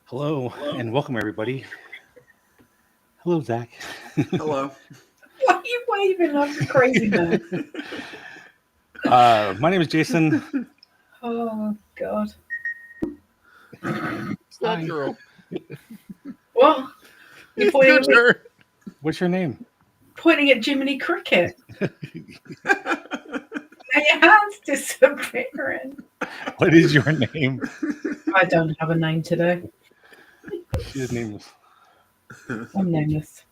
Hello and welcome everybody. Hello, Zach. Hello. Why are you waving like a crazy man? My name is Jason. Oh, God. It's not Hi. true. What? You're It's pointing your at, me, turn. What's your name? pointing at Jiminy Cricket. Now your hand's disappearing. What is your name? I don't have a name today. She's nameless. I'm nameless.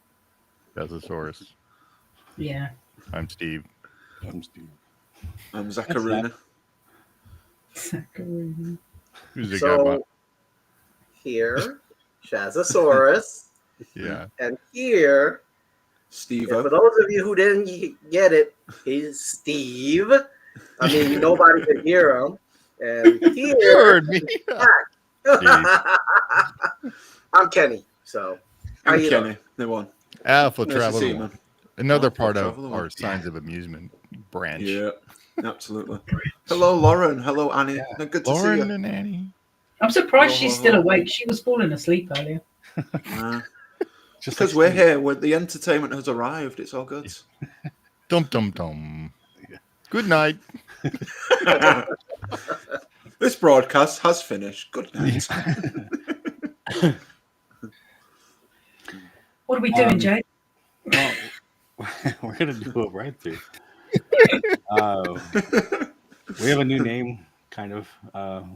Bezosaurus. Yeah. I'm Steve. I'm Steve. I'm Zacharuna. Saccharine. Who's the guy? So here, Shazosaurus, Yeah. and here, Steve. for those of you who didn't get it, he's Steve. I mean, nobody could hear him. And You here, heard me. I'm Kenny. So, how I'm you Kenny. doing? They won. Alpha Nice to see you, Traveler. man. Another Alpha part of Traveler. our Signs of Amusement branch. Yeah, absolutely. Hello, Lauren. Hello, Annie. Yeah. Good to Lauren see you. and Annie. I'm surprised Hello, she's hello. still awake. She was falling asleep earlier. Just Because like we're Steve. here, the entertainment has arrived. It's all good. Dum dum dum. Good night. This broadcast has finished. Good night. What are we doing, Jay? Well, we're gonna do a ride through. We have a new name, kind of.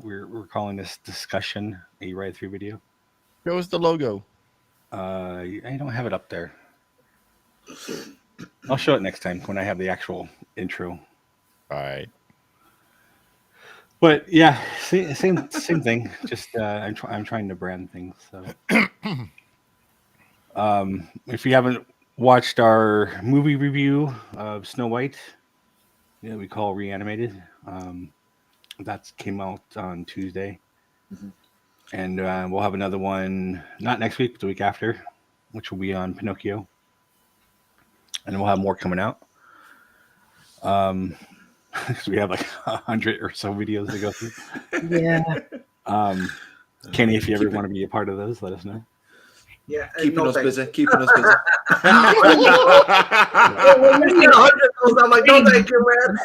We're calling this discussion a ride through video. Show us the logo. I don't have it up there. I'll show it next time when I have the actual intro. All right. But yeah, same thing. Just I'm trying to brand things. So, if you haven't watched our movie review of Snow White, we call Reanimated. That came out on Tuesday, and we'll have another one not next week, but the week after, which will be on Pinocchio, and we'll have more coming out. 'Cause we have like 100 or so videos to go through. Yeah. Kenny, if you ever want to be a part of those, let us know. Yeah, Keeping us thank busy. you. Keeping us busy. When you said 100 of those, I'm like, no, thank you, man.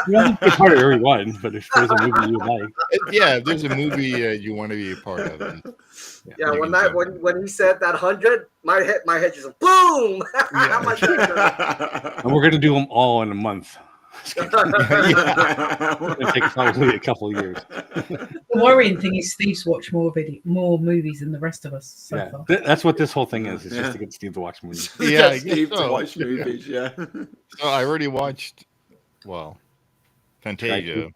You don't have to be a part of every one, but if there's a movie you like, Yeah, if there's a movie you want to be a part of. Then Yeah, you when can do it. when he said that 100, my head just boom. I'm like, and we're gonna do them all in a month. It's gonna take probably a couple of years. The worrying thing is Steve's watched more movies than the rest of us so Yeah, far. that's what this whole thing is. It's just Yeah. to get Steve to watch movies. Yeah, I Get guess Steve to so. watch movies. Yeah. So I already watched, Fantasia.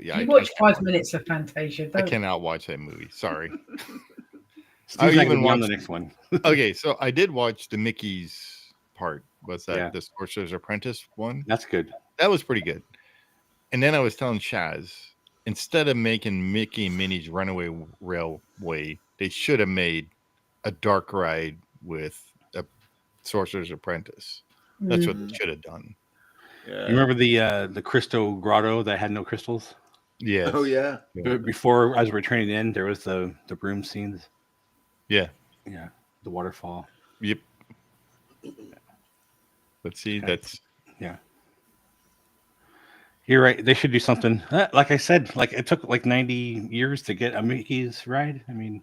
Yeah, You I watched 5 minutes of Fantasia. I Don't. cannot watch that movie. Sorry. Steve's not even gonna be on the watched- next one. Okay, so I did watch the Mickey's part. Was that Yeah. the Sorcerer's Apprentice one? That's good. That was pretty good. And then I was telling Shaz, instead of making Mickey and Minnie's Runaway Railway, they should have made a dark ride with a Sorcerer's Apprentice. That's what they should have done. Yeah. You remember the Crystal Grotto that had no crystals? Yes. Oh yeah. Before, as we're training in, there was the broom scenes. Yeah. Yeah, the waterfall. Yep. Let's see. Okay. That's Yeah. You're right. They should do something. Like I said, like it took like 90 years to get a Mickey's ride. I mean,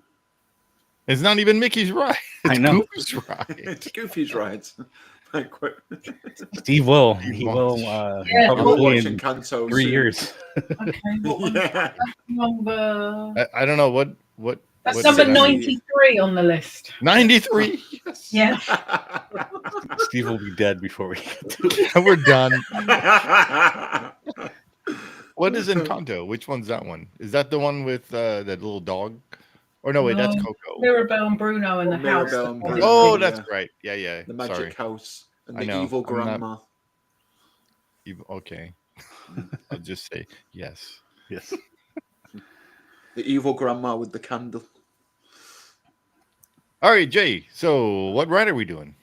it's not even Mickey's ride. It's I know. Goofy's ride. It's Goofy's rides. Like, Steve will. He He wants- will. Yeah, Probably watching in Kanto 3 soon. years. Okay, what one's Yeah. number? I don't know what That's what number did I- 93 on the list. 93. Yes. Yeah. Steve will be dead before we get to it. We're done. What is Encanto? Which one's that one? Is that the one with that little dog? Or no, wait, that's No. Coco. Mirabelle and Bruno in the house. Mirabelle and that- Bruno. Oh, Yeah. that's right. Yeah, yeah. The magic Sorry. house and I the know. evil I'm not- grandma. Okay. I'll just say yes. Yes. The evil grandma with the candle. All right, Jay. So, what ride are we doing?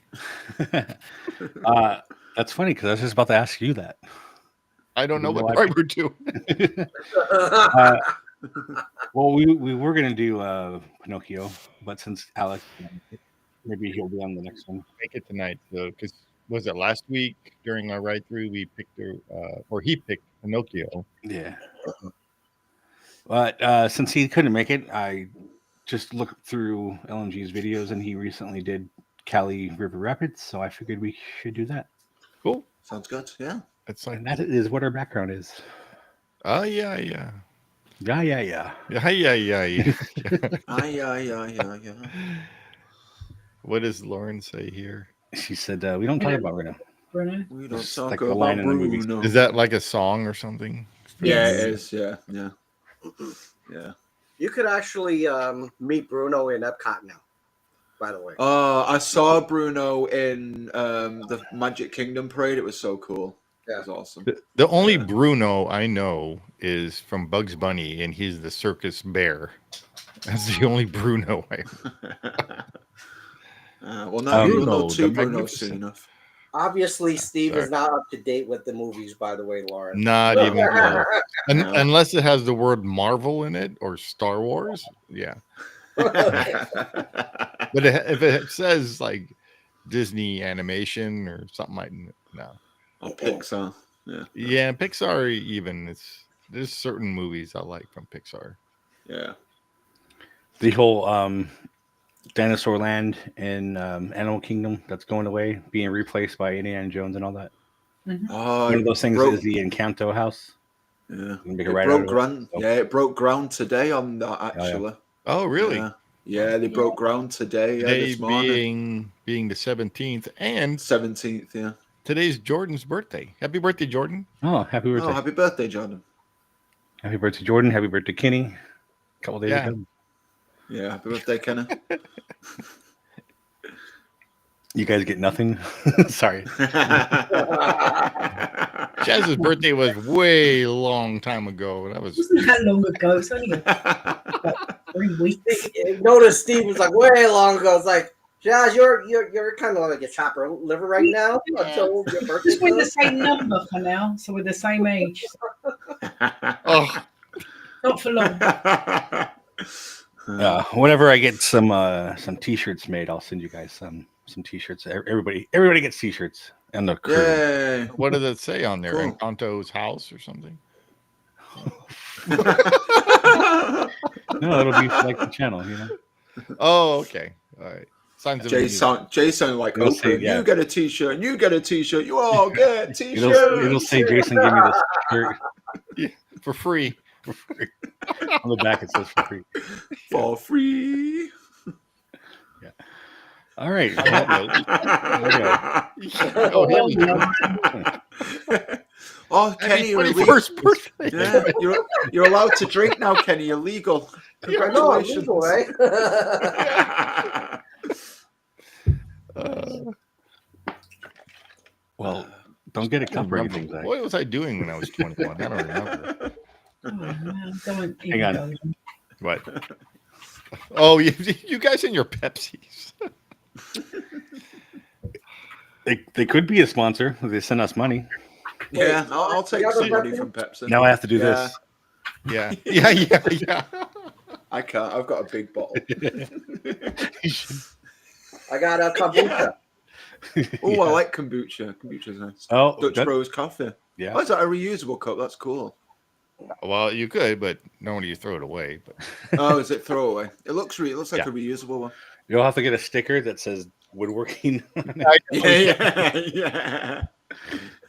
That's funny because I was just about to ask you that. I don't know You know what what? ride we're doing. uh, well, we were gonna do Pinocchio, but since Alex, maybe he'll be on the next one. Make it tonight, though, because was it last week during our ride through we picked or he picked Pinocchio. Yeah. But since he couldn't make it, I just looked through LMG's videos, and he recently did Cali River Rapids, so I figured we should do that. Cool. Sounds good. Yeah. It's like, And that is what our background is. oh yeah. Yeah. Yeah. Yeah. Yeah. What does Lauren say here? She said we don't talk about Bruno. Bruno. We don't Just talk like the about line in the movie. Bruno. Is that like a song or something? Yeah, Yes. it is. Yeah. Yeah. You could actually meet Bruno in Epcot now, by the way. I saw Bruno in the Magic Kingdom parade. It was so cool. It was awesome. The only Bruno I know is from Bugs Bunny, and he's the circus bear. That's the only Bruno I Well, now you Bruno, know two the Brunos Magnificent. soon enough. Obviously, Steve sorry. is not up to date with the movies, by the way, Lauren. Not even close. No. Unless it has the word Marvel in it or Star Wars. Yeah. But if it says like Disney animation or something like no. Or Pixar. Yeah. Yeah, Pixar even there's certain movies I like from Pixar. Yeah. The whole Dinosaur Land in Animal Kingdom that's going away, being replaced by Indiana Jones and all that. Oh, One of those things broke, is the Encanto house. yeah. Make It a ride broke out of ground. so- Yeah, it broke ground today on that actually. Oh, really? Yeah, they broke ground today. Today This morning. being the 17th, and 17th. Yeah. today's Jordan's birthday. Happy birthday, Jordan! Oh, happy birthday. Oh, happy birthday, Jordan. Happy birthday, Jordan. Happy birthday, Kenny. A couple days Yeah. ago. Yeah, happy birthday, Kenna. You guys get nothing? Sorry. Chaz's birthday was way long time ago. That was Wasn't that long ago? It's only about 3 weeks. Notice Steve was like way long ago. It's like, Jazz, you're kind of like a chopper liver right now until your birthday. Just with the comes. same number for now, so we're the same age. oh Not for long. Whenever I get some T-shirts made, I'll send you guys some T-shirts. Everybody gets T-shirts, and the crew. Yay. what does it say on there? Cool. Encanto's house or something? No, it'll be like the channel, you know. Oh, okay. All right. Signs of Jason like, It'll okay, say, yeah. you get a T-shirt, and you get a T-shirt. You all get T-shirts. It'll say, Jason, give me this shirt. for free. On the back, it says for free. For free. All right. Oh, hell yeah. Oh, Kenny, you're illegal. 21st birthday. Yeah, you're allowed to drink now, Kenny. You're legal. I know, I'm Congratulations. legal, right? Well, don't get a cup or anything, Zach. What was I doing when I was 21? I don't remember. Oh, man, don't Hang on. even go. What? Oh, you guys and your Pepsis. They could be a sponsor if they send us money. Yeah, I'll take You have a some money Pepsi? from Pepsi. Now I have to do Yeah. this. Yeah. I can't. I've got a big bottle. I got a kombucha. Oh, Yeah. I like kombucha. Kombucha's nice. Oh, Dutch that- Bros coffee. yeah. Oh, is that a reusable cup? That's cool. Well, you could, but normally you throw it away. But Oh, is it throwaway? It looks like Yeah. a reusable one. You'll have to get a sticker that says woodworking. Yeah.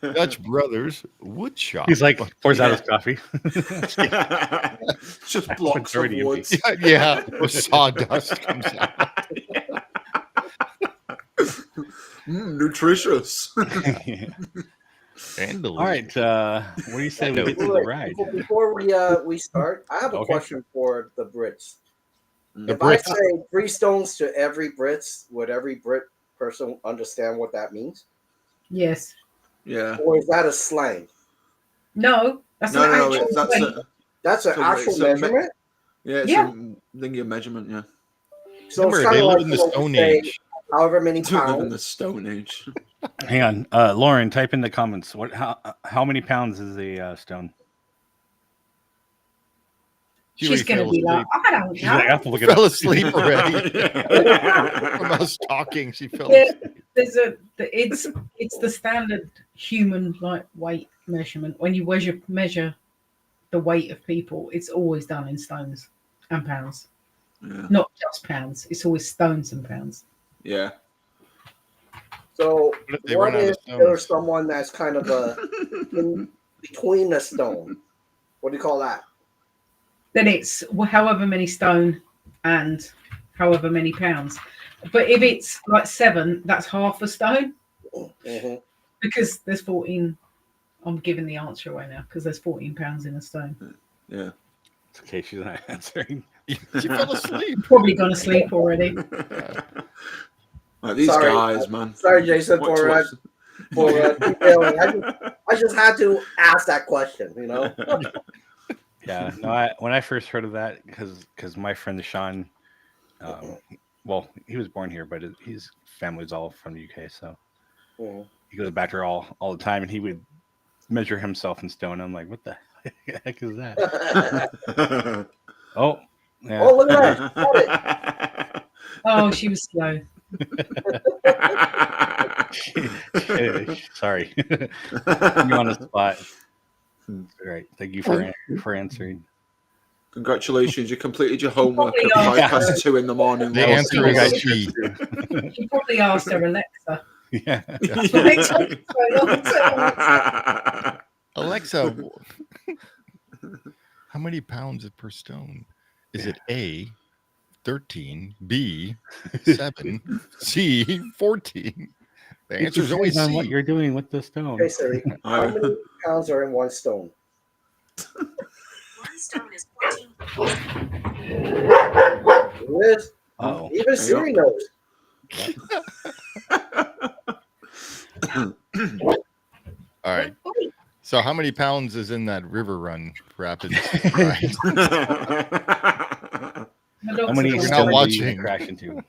Dutch Brothers Wood Shop. He's like, pours out his coffee. Just blocks of already wood. yeah, or sawdust comes out. Nutritious. And All right. What do you say we get to the ride? Before we start, I have a Okay. question for the Brits. The If I Brits. say 3 stones to every Brits, would every Brit person understand what that means? Yes. Yeah. Or is that a slang? No, that's No, an no, actual that's weight. a, That's an So actual it's a me- measurement? Yeah, it's Yeah. a linear measurement. Yeah. So it's Remember, kind they of live like in the when we Stone say Age. however many To live in the pounds. Stone Age. Hang on, Lauren. Type in the comments. How many pounds is a stone? She She's already going to fell be like, asleep. I don't She's like, I know. have to look it Fell up. asleep already. From Yeah. us talking, she fell Yeah, asleep. it's the standard human like weight measurement. When you measure the weight of people, it's always done in stones and pounds, not just pounds. It's always stones and pounds. Yeah. So What if they run what out if of there's stones? someone that's kind of in between a stone? What do you call that? Then it's however many stone and however many pounds. But if it's like 7, that's half a stone Mhm. because there's 14. I'm giving the answer away now because there's 14 pounds in a stone. Yeah. It's okay, she's not answering. She fell asleep. Probably gone to sleep already. Like, these Sorry. guys, man. Sorry, Jason, What- for detailing. I just had to ask that question. You know. Yeah, no. When I first heard of that, because my friend Sean, well, he was born here, but his family's all from the UK, so Mhm. he goes back there all the time, and he would measure himself in stone. I'm like, what the heck is that? Oh, yeah. Oh, look at that! Oh, she was slow. Sorry, you on the spot. All right, thank you for answering. Congratulations, you completed your homework Probably at asked 5:02 in the morning. The Well, answer I got is you. C. She probably asked her Alexa. Yeah. That's why it took so long to Alexa, how many pounds is per stone? Is it A, 13, B, 7, C, 14? The answer is always on what C. you're doing with the stone. Okay, Siri. How many pounds are in one stone? One stone is 14 Liz, Oh, even Siri knows. All right. So how many pounds is in that river run rapid ride? how many You're not stones are you watching. gonna crash into?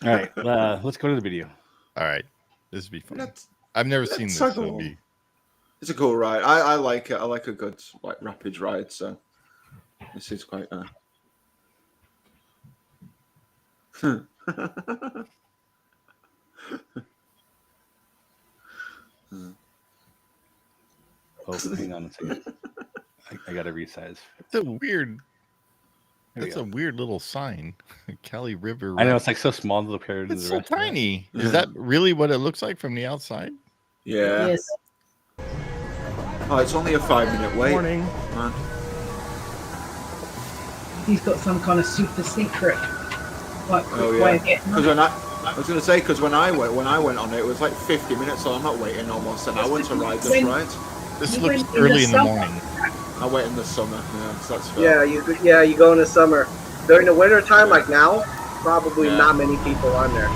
All right, let's go to the video. All right. This would be fun. Let's- I've never seen this. let's So go. it'll be... It's a cool ride. I like it. I like a good like rapid ride. So this is quite. Oh, hang on a second. I gotta resize. It's a weird. There we That's go. a weird little sign. Cali River. I know Rapid. it's like so small compared to It's the so rest. of it. tiny. Is that really what it looks like from the outside? Yeah. Yes. Oh, it's only a 5-minute wait. Morning. Man. He's got some kind of super secret like Oh way yeah. of getting Because on. I was gonna say because when I went on it, it was like 50 minutes, so I'm not waiting almost an hour to ride this ride. This You looks went in early the in the summer. morning. I wait in the summer. Yeah, so that's fair. You go in the summer. During the winter time, like now, probably Yeah. not many people on there.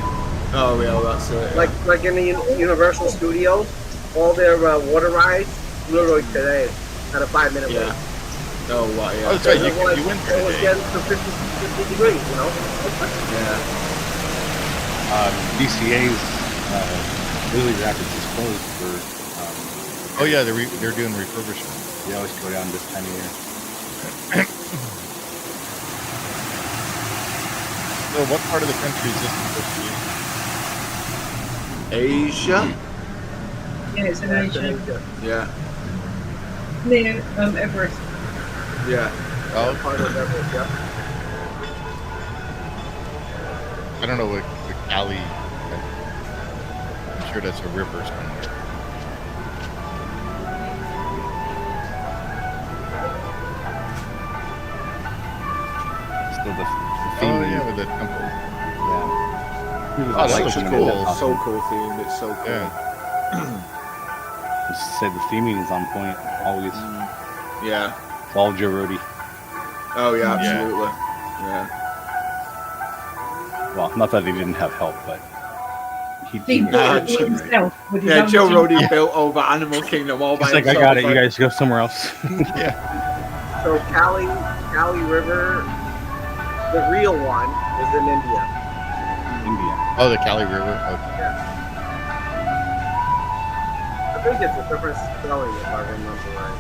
Oh yeah, well, that's it. Yeah. Like in the Universal Studios, all their water rides, literally today, had a 5-minute Yeah. wait. Oh wow, yeah. Oh, that's right. It was, You went it there was today. getting to 50 degrees, you know? Yeah. DCA's Lily Rapids is closed for. Oh yeah, they're doing refurbishment. They always go down this time of year. So what part of the country is this supposed to be? Asia. Yeah, it's in Asia. Yeah. Near Everest. Yeah. Oh, Part of Everest, yeah. I don't know what Cali. I'm sure that's a river somewhere. Still the Oh theme. yeah, with the temple. Yeah. Oh, that Such looks a cool. So cool theme. It's so cool. Yeah. Just said the theming is on point always. Yeah. It's all Joe Rody. Oh yeah, Yeah. absolutely. Yeah. Well, not that he didn't have help, but He he bought it himself with his Yeah, own Joe team. Rody built over Animal Kingdom all by He's like, I himself. got it. You guys go somewhere else. Yeah. So Cali River, the real one, is in India. India. Oh, the Cali River. Okay. I think it's a different spelling if I remember right.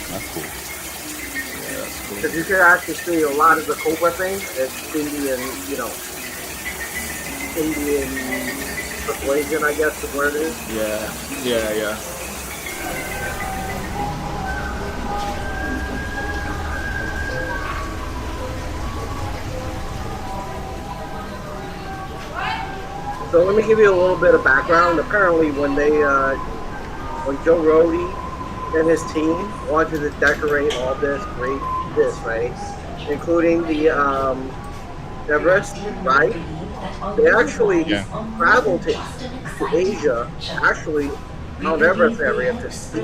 That's cool. Yeah, that's cool. Because you can actually see a lot of the Cobra thing. It's Indian, Indian persuasion, I guess, is where it is. Yeah. So let me give you a little bit of background. Apparently, when Joe Rody and his team wanted to decorate all this, right, including the Everest, right? They actually traveled to Asia, actually Mount Everest area to see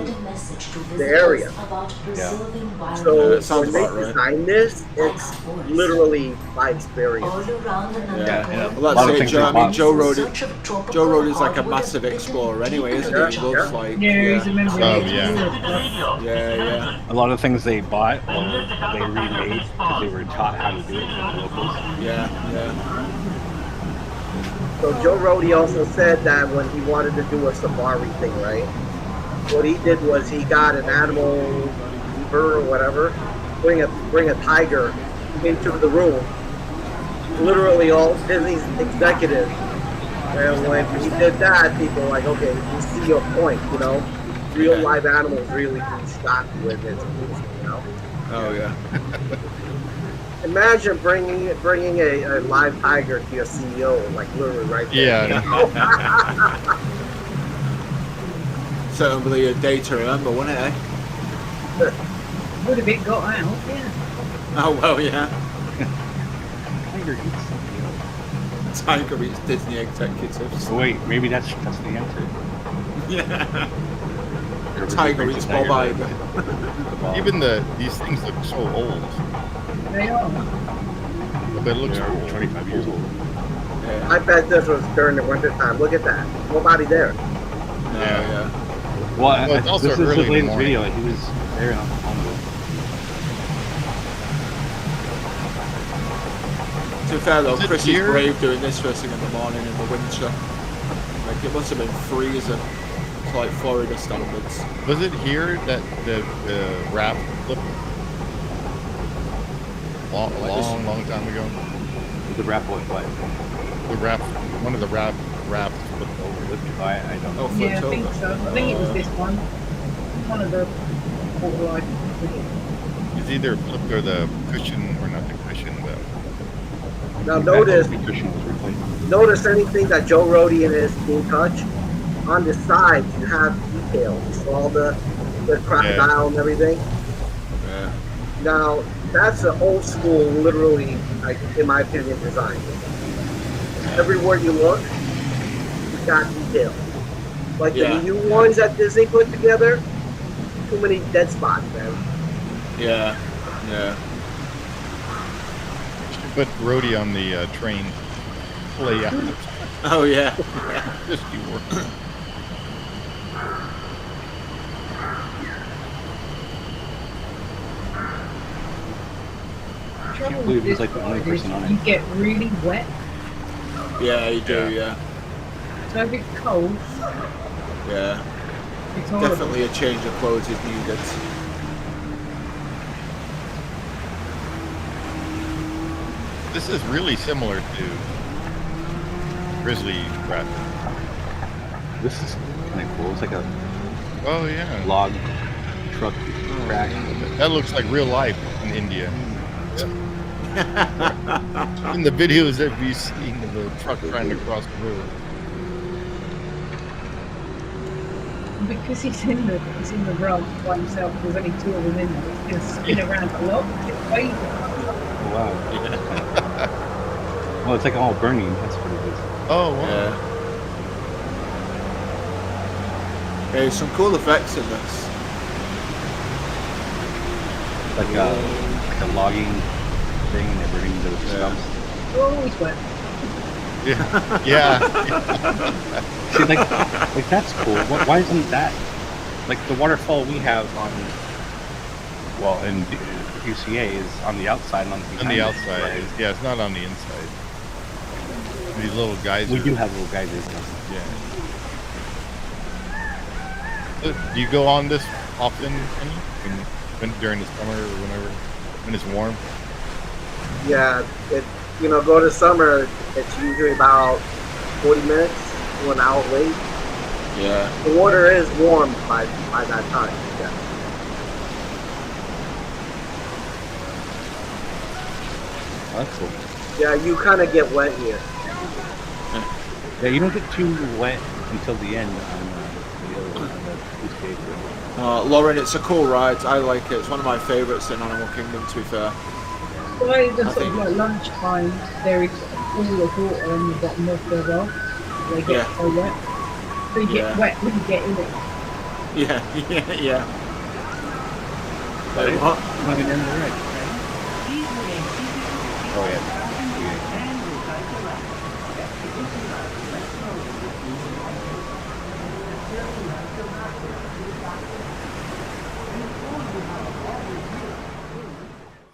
the area. Yeah. So it sounds when they about right. designed this, it's literally by experience. Yeah. and Well, a lot that's of it, things Joe. they I mean, bought. Joe Rody's like a massive explorer anyway, isn't he? He loves like Yeah, he's a member Oh, of the yeah. yeah. A lot of things they bought or they remade because they were taught how to do it by the locals. Yeah. So Joe Rody also said that when he wanted to do a safari thing, right? What he did was he got an animal keeper or whatever, bring a tiger into the room. Literally all Disney's executives. And when he did that, people were like, okay, we see your point, Real live animals really do shock with it, Oh yeah. Imagine bringing a live tiger to your CEO, like literally right there. Yeah. Certainly a day to remember, wasn't it? Eh? Would have it got out, yeah. Oh well, yeah. Tiger eats something. Tiger eats Disney executives. Oh wait, maybe that's the answer. Yeah. Or Tiger brings eats a tiger Bob to Iger. the ball. Even these things look so old, They are. but it looks They're cool. 25 years old. Yeah. I bet this was during the winter time. Look at that. Nobody there. No, Yeah. yeah. Well, Well, it's also this is early his in the latest morning. video. He was there on the phone. To be fair though, Is it Chris is here? brave doing this first thing in the morning in the winter. Like it must have been freezing. It's like Florida standards. Was it here that the raft flipped? Long time ago. The rap what? The raft, one of the rafts flipped over. I don't know. Oh, Yeah, I flipped think over. so. I think it was this one. One of the water It's either flipped or the cushion, or not the cushion, but Now The cushion was replaced. notice anything that Joe Rody and his team touch. On the sides, you have details. So all the crocodile and everything. Yeah. Now, that's an old school, literally, like, in my opinion, design. Everywhere you look, you've got detail. Like Yeah. the new ones that Disney put together, too many dead spots, man. Yeah. should put Rhodey on the train layout. Oh yeah. Just you work. trouble believe with he's this like the only ride is person on it. you get really wet. Yeah, you do, yeah. So if it's cold, Yeah. it's horrible. Definitely a change of clothes is needed. This is really similar to Grizzly Raft. This is kind of cool. It's like a Oh yeah, log truck crash. that looks like real life in India. In the videos that we've seen of the truck trying to cross the road. Because he's in the rug by himself. There's only two of them in there. He's gonna spin around a lot. It's waving. Oh, wow. Well, it's like all burning. That's what it is. Oh wow. Yeah. There's some cool effects in this. Like a logging thing and they're burning the stumps. Oh, he's wet. Yeah. See, like that's cool. Why isn't that like the waterfall we have on? Well, in UCA is on the outside, and on On the outside. Yeah, it's not on the inside. These little guys. We do have little geysers. Yeah. So, do you go on this often, Kenny? When during the summer or whenever when it's warm? Yeah, go to summer. It's usually about 40 minutes to an hour wait. Yeah. The water is warm by that time. Yeah. Oh, that's cool. Yeah, you kind of get wet here. Yeah, you don't get too wet until the end on the UCA. Lauren, it's a cool ride. I like it. It's one of my favourites in Animal Kingdom, to be fair. By the I sort of think- like lunchtime, there is all the water on the bottom of the rock. They get Yeah. so wet. So you get Yeah. wet when you get in it. Yeah. Wait, Right. what? Moving in the red. Oh yeah.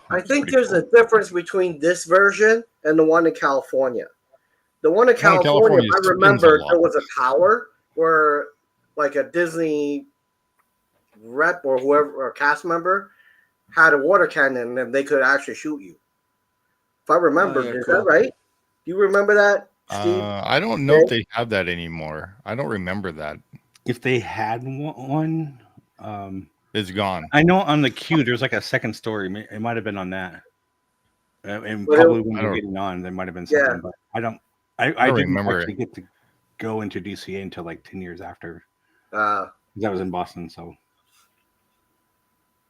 I think there's a difference between this version and the one in California. The one in The one in California, California I spins a remember lot. there was a tower where, like, a Disney rep or whoever or cast member had a water cannon and they could actually shoot you. If I remember, Oh, yeah, is cool. that right? Do you remember that, Steve? I don't know if they have that anymore. I don't remember that. If they had one, It's gone. I know on the queue there's like a second story. It might have been on that, and But probably I when don't- we're getting on, there might have been Yeah. something. But I don't. I don't didn't remember actually it. get to go into DCA until like 10 years after. Uh, 'Cause I was in Boston, so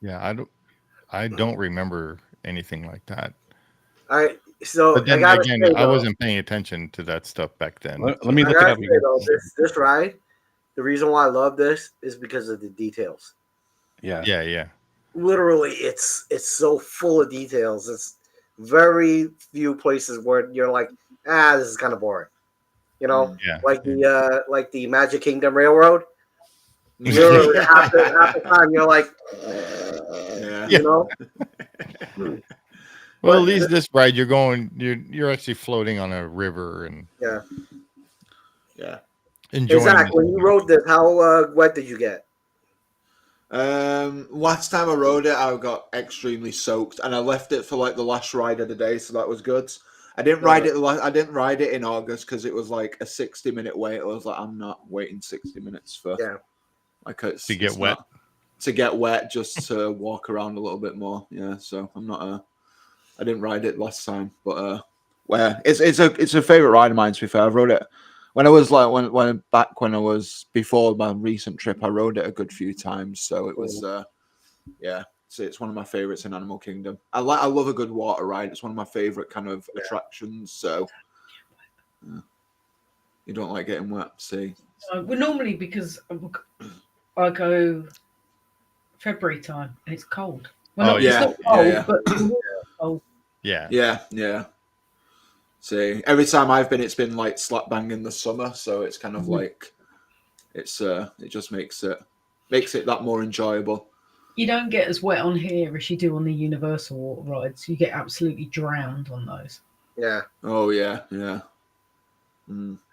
Yeah, I don't remember anything like that. so But then I gotta again, say, I though, wasn't paying attention to that stuff back then. let so- me I look it gotta up. say, again. though, this ride, the reason why I love this is because of the details. Yeah. Yeah. Literally, it's so full of details. It's very few places where you're like, this is kind of boring. You know, Yeah. like the Magic Kingdom Railroad. Literally, half the time you're like, Yeah. you know, Well, But at least this ride, you're actually floating on a river and yeah. Yeah. enjoying. Zach, the- when you rode this, how wet did you get? Last time I rode it, I got extremely soaked, and I left it for like the last ride of the day, so that was good. I didn't ride it. I didn't ride it in August because it was like a 60-minute wait. I was like, I'm not waiting 60 minutes for like it's To get it's wet. not- to get wet, just to walk around a little bit more. Yeah, so I'm not. I didn't ride it last time, but it's a favorite ride of mine. To be fair, I rode it when I was like when I was before my recent trip. I rode it a good few times, so it was yeah. So it's one of my favorites in Animal Kingdom. I love a good water ride. It's one of my favorite kind of attractions. So you don't like getting wet, see? Well, normally because I go February time and it's cold. Well, Oh, not, yeah. it's not cold, Yeah. but the water's cold. Yeah. Yeah. See, every time I've been, it's been like slap bang in the summer, so it's kind of like it just makes it that more enjoyable. You don't get as wet on here as you do on the Universal water rides. You get absolutely drowned on those. Yeah. Oh yeah.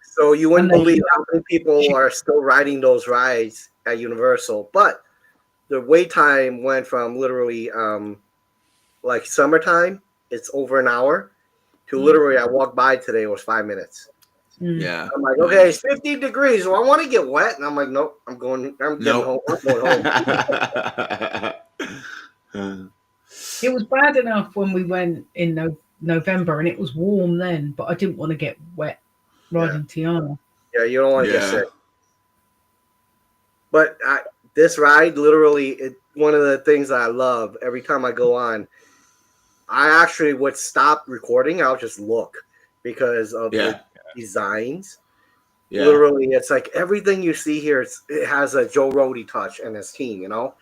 So you wouldn't And they- believe how many people are still riding those rides at Universal, but the wait time went from literally like summertime, it's over an hour, to literally I walked by today, it was 5 minutes. Yeah. I'm like, okay, it's 15 degrees. Well, I want to get wet, and I'm like, nope, I'm getting home. I'm going home. It was bad enough when we went in November and it was warm then, but I didn't want to get wet riding Tiana. Yeah, you don't want to get Yeah. sick. But this ride, literally, one of the things that I love every time I go on, I actually would stop recording. I'll just look because of the designs. Yeah. Literally, it's like everything you see here, it has a Joe Rody touch and his team, you know?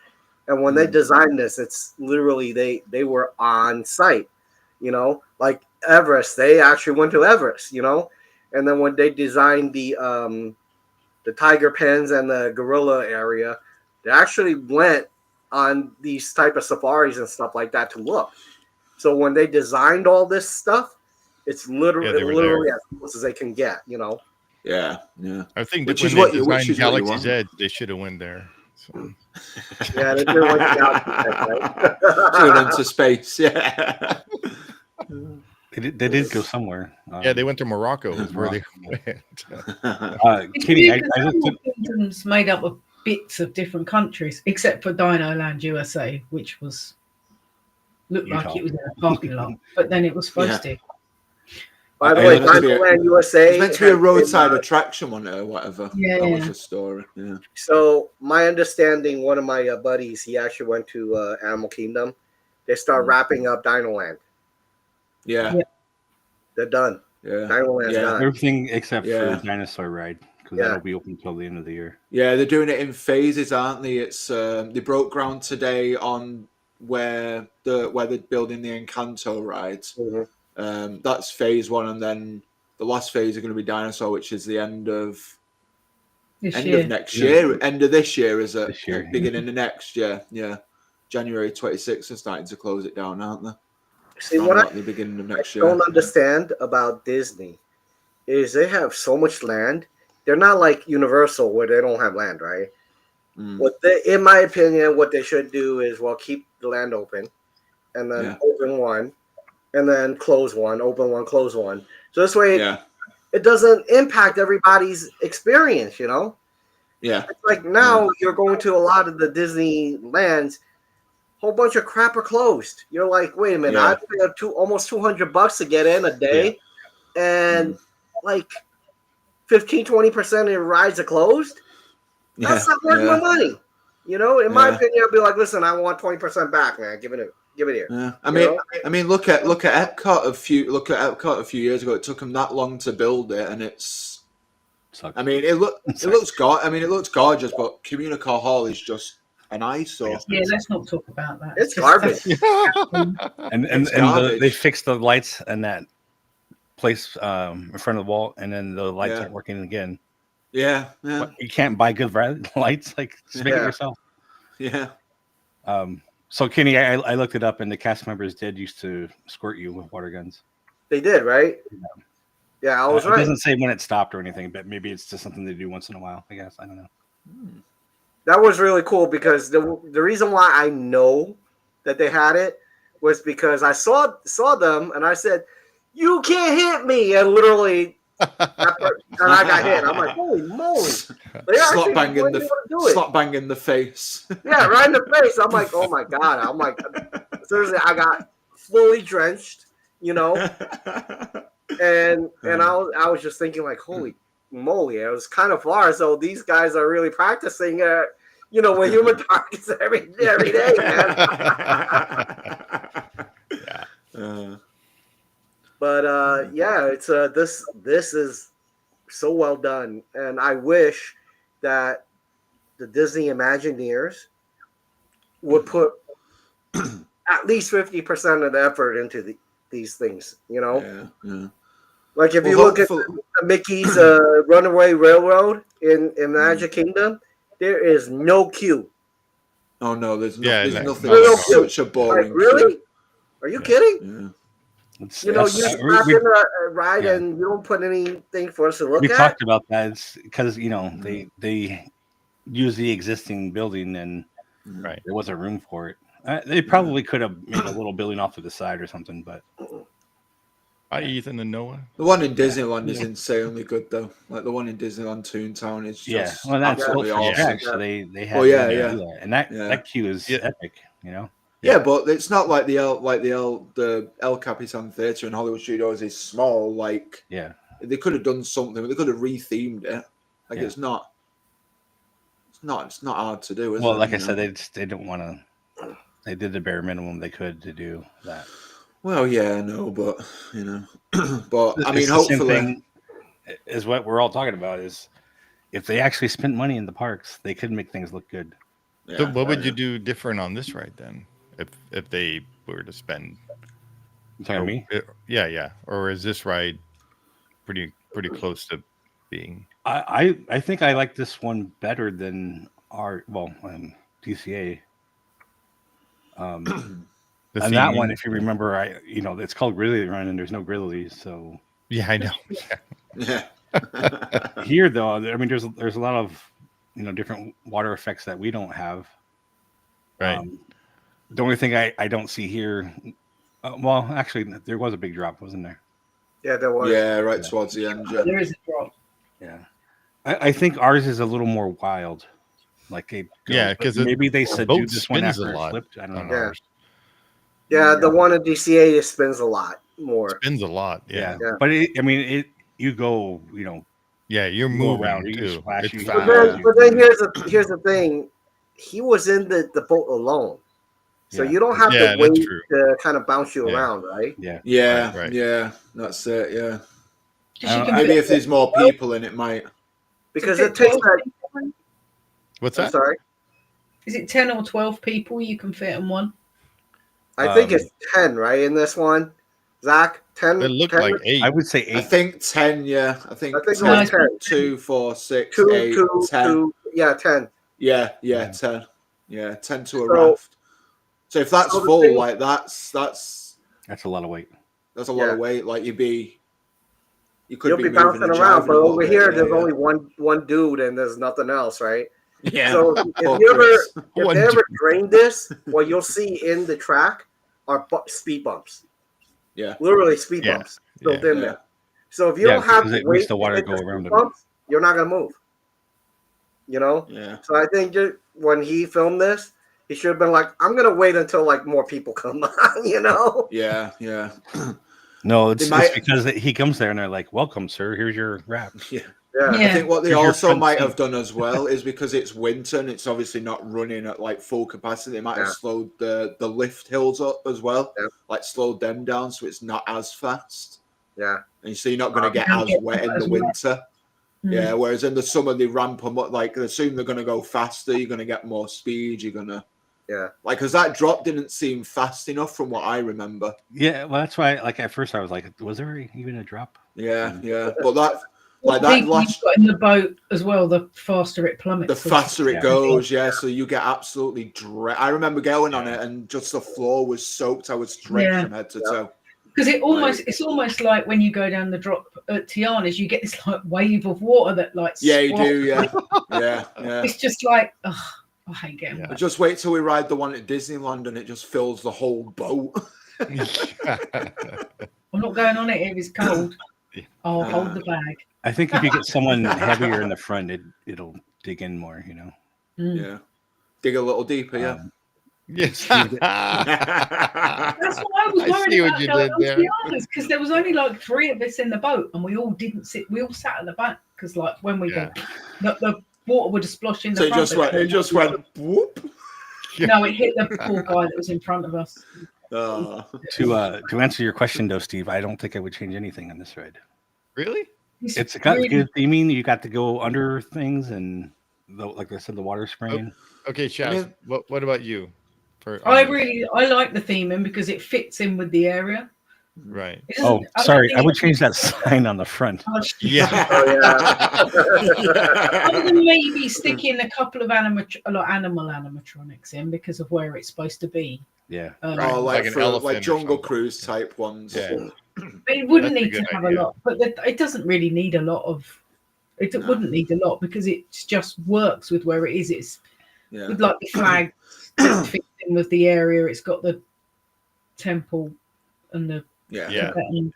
And when they designed this, it's literally they were on site, you know? Like Everest, they actually went to Everest, you know? And then when they designed the tiger pens and the gorilla area, they actually went on these type of safaris and stuff like that to look. So when they designed all this stuff, it's they were literally there. as close as they can get, you know. Yeah. I think Which that is when what they you- which designed is what you Galaxy's want. Edge, they should have went there. So. Yeah, they did like the Should have done to space. Yeah. They did go somewhere. Yeah, they went to Morocco. Is where they went. Kitty, I Because looked Animal at, Kingdom's made up of bits of different countries, except for Dino Land USA, which looked like Utah. it was in a parking lot, but then it was supposed to. By the I way, meant to be a- Dinoland USA. It's meant to be a has roadside been, attraction one or whatever. Yeah, That was yeah. the story. Yeah. So my understanding, one of my buddies, he actually went to Animal Kingdom. They start wrapping up Dinoland. Yeah. Yeah. They're done. Yeah. Dinoland's Yeah. done. everything except Yeah. for the dinosaur ride because Yeah. that'll be open until the end of the year. Yeah, they're doing it in phases, aren't they? It's they broke ground today on where they're building the Encanto ride. Mhm. That's phase one, and then the last phase is going to be Dinosaur, which is the end of This end year. of next year. End of this year is it? This year. Beginning of next year. Yeah, January 26th are starting to close it down, aren't they? See, Around what I about the beginning of next year. don't understand about Disney is they have so much land. They're not like Universal where they don't have land, right? Mm. In my opinion, what they should do is keep the land open, and then Yeah. open one, and then close one, open one, close one. So this way, Yeah, it doesn't impact everybody's experience. You know, yeah, it's like now you're going to a lot of the Disney lands. Whole bunch of crap are closed. You're like, wait a minute, Yeah. I paid almost $200 to get in a day, and like 15-20% of your rides are closed. yeah. That's not worth my money. You know, in my opinion, I'd be like, listen, I want 20% back, man. Give it here. Yeah. You I mean, look at Epcot a few years ago. It took them that long to build it, and it's. Sucks. I mean, it looks gorgeous, but Communicore Hall is just an eyesore. Yeah, let's not talk about that. It's just- garbage. and It's garbage. they fixed the lights in that place in front of the wall, and then the lights Yeah. aren't working again. Yeah, yeah, What, you can't buy good lights, like just make it Yeah. yourself. yeah. So Kenny, I looked it up, and the cast members did used to squirt you with water guns. They did, right? Yeah, I was It right. doesn't say when it stopped or anything, but maybe it's just something they do once in a while. I guess I don't know. That was really cool because the reason why I know that they had it was because I saw them and I said, "You can't hit me," and literally, and I got hit. I'm like, "Holy moly!" They actually Slap bang in were the able to do it. slap bang in the face. Yeah, right in the face. I'm like, "Oh my god!" I'm like, seriously, I got fully drenched, you know, and I was just thinking like, "Holy moly!" It was kind of far, so these guys are really practicing. You know, with human targets every day, man. But yeah, it's this is so well done, and I wish that the Disney Imagineers would put at least 50% of the effort into these things. You know, yeah. like if Well, you look at hopefully- Mickey's Runaway Railroad in Magic Kingdom, there is no queue. Oh no, there's Yeah, nothing. no, It's such a boring. Like, really? Are you kidding? Yeah. It's, You know, you that's- strap we- in a ride yeah. and you don't put anything for us to look we at. talked about that. It's because they use the existing building and Right. there wasn't room for it. They probably could have made a little building off to the side or something, but Hi, Ethan and Noah. The one in Disneyland is insanely good though. Like the one in Disneyland Toontown is just yeah, well, that's built absolutely from awesome. scratch. So they had Oh, yeah, to do yeah. that. And that Yeah. that queue is Yeah. epic. You know, Yeah, but it's not like the El Capitan Theatre in Hollywood Studios is small. Like yeah. they could have done something. They could have rethemed it. Like Yeah. it's not hard to do. Is Well, it, like I you said, know? they don't want to. They did the bare minimum they could to do that. Well, yeah, no, but you know, but I It's mean, the same hopefully, thing is what we're all talking about. Is if they actually spent money in the parks, they could make things look good. yeah, So what would yeah. you do different on this ride then? If they were to spend You talking to me? Yeah. Or is this ride pretty pretty close to being. I think I like this one better than DCA. The And that theme. one, if you remember, it's called Grizzly Run, and there's no grizzlies. So Yeah, I know. Yeah. here, though, I mean, there's a lot of different water effects that we don't have. Right. The only thing I don't see here, well, actually, there was a big drop, wasn't there? Yeah, there was. Yeah, right towards the end. Yeah. There is a drop. Yeah, I think ours is a little more wild. Like it goes, Yeah, but 'cause it- maybe they the subdued boat this one spins a after it lot flipped. I don't on know. ours. Yeah, the one in DCA just spins a lot more. Spins a lot. Yeah. Yeah. But you go, Yeah, you're you go moving around, you too. splash, It's you But go fast. then here's the thing. He was in the boat alone. So Yeah. you don't have Yeah, to that's wait true. to kind of bounce you Yeah. around, right? Yeah, Yeah, Right. yeah, that's it. Yeah, Because you can maybe fit if there's more people in, it might. Because fit it takes 12 that. people. What's I'm that? sorry. Is it 10 or 12 people you can fit in one? I think it's 10, right? In this one, Zach, 10. It looked 10 like 8. I would say I 8. think 10. Yeah, I think I think it 10, was 10. 2, 4, 6, Two, 8, two, 10. two. Yeah, 10. Yeah, Yeah. 10. Yeah, 10 to a So- raft. So if that's so the full, thing- like that's That's a lot of weight. a lot Yeah. of weight. Like you could You'll be be moving bouncing and around, jiving but a little over bit, here, yeah, there's yeah. only one dude, and there's nothing else, right? Yeah. So Poor if you ever Chris. if One they ever dude. drain this, what you'll see in the track are speed bumps. Yeah. Literally speed Yeah. bumps built in Yeah. there. So if you Yeah, don't have because to it wait makes the to water hit go the around speed them. bumps, you're not gonna move. You know. Yeah. So I think when he filmed this, he should have been like, "I'm gonna wait until like more people come on." You know. Yeah. Yeah. No, it's, They might- it's because he comes there and they're like, "Welcome, sir. Here's your wrap." Yeah. Yeah. I think what they Here's your also front might seat. have done as well is because it's winter and it's obviously not running at like full capacity, they might have Yeah. slowed the lift hills up as well, Yeah. like slowed them down so it's not as fast. Yeah. And so you're not going to get Don't as get wet in as the wet. winter. Mm. Yeah, whereas in the summer they ramp them up, like they assume they're going to go faster, you're going to get more speed, you're going to. Yeah. Like, because that drop didn't seem fast enough from what I remember. Yeah, well, that's why. Like at first, I was like, "Was there even a drop?" Yeah, yeah. But that, The like that people last. you've got in the boat as well, the faster it plummets. The faster it Yeah. goes, yeah. So you get absolutely I remember going on it, and just the floor was soaked. I was drenched Yeah. from head to toe. Because it's almost like when you go down the drop at Tiana's, you get this like wave of water that like Yeah, you squats. do. Yeah, yeah, yeah. It's just like, ugh, I hate getting Yeah. wet. Just wait till we ride the one at Disneyland, and it just fills the whole boat. I'm not going on it if it's cold. I'll hold the bag. I think if you get someone heavier in the front, it'll dig in more. Mm. Yeah, dig a little deeper. Yeah. Yes. That's what I was I worried see what about you going did on there. Tiana's because there was only like 3 of us in the boat and we all didn't sit. We all sat at the back because like when we Yeah. go, the water would have splashed in the So it front. just but went. It just went. Whoop. No, it hit the poor guy that was in front of us. Oh. To answer your question, though, Steve, I don't think I would change anything on this ride. Really? It's got really- good theming. You got to go under things, and like I said, the water spraying. Okay, Chaz. mean- What about you? I like the theming because it fits in with the area. Right. It doesn't- Oh, I don't sorry, think I would it- change that sign on the front. Yeah. Other than maybe sticking a couple of animal animatronics in because of where it's supposed to be. Yeah, Oh, Like like an for elephant like or Jungle something. Cruise type ones. Yeah. But it wouldn't That's a need to good have idea. a lot, but it doesn't really need a lot of. It No. wouldn't need a lot because it just works with where it is. It's Yeah. with like the flag that fits in with the area. It's got the temple and the Yeah. Yeah. Tibetan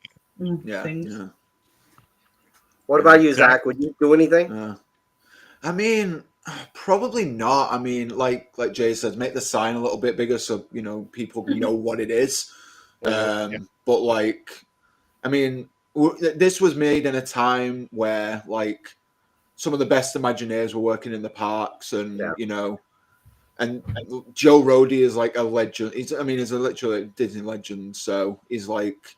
Yeah. things. Yeah. What about you, Zach? Would you do anything? I mean, probably not. I mean, like Jay says, make the sign a little bit bigger so people know what it is. But like, I mean, this was made in a time where like some of the best Imagineers were working in the parks, and and Joe Rody is like a legend. He's a literally Disney legend. So he's like,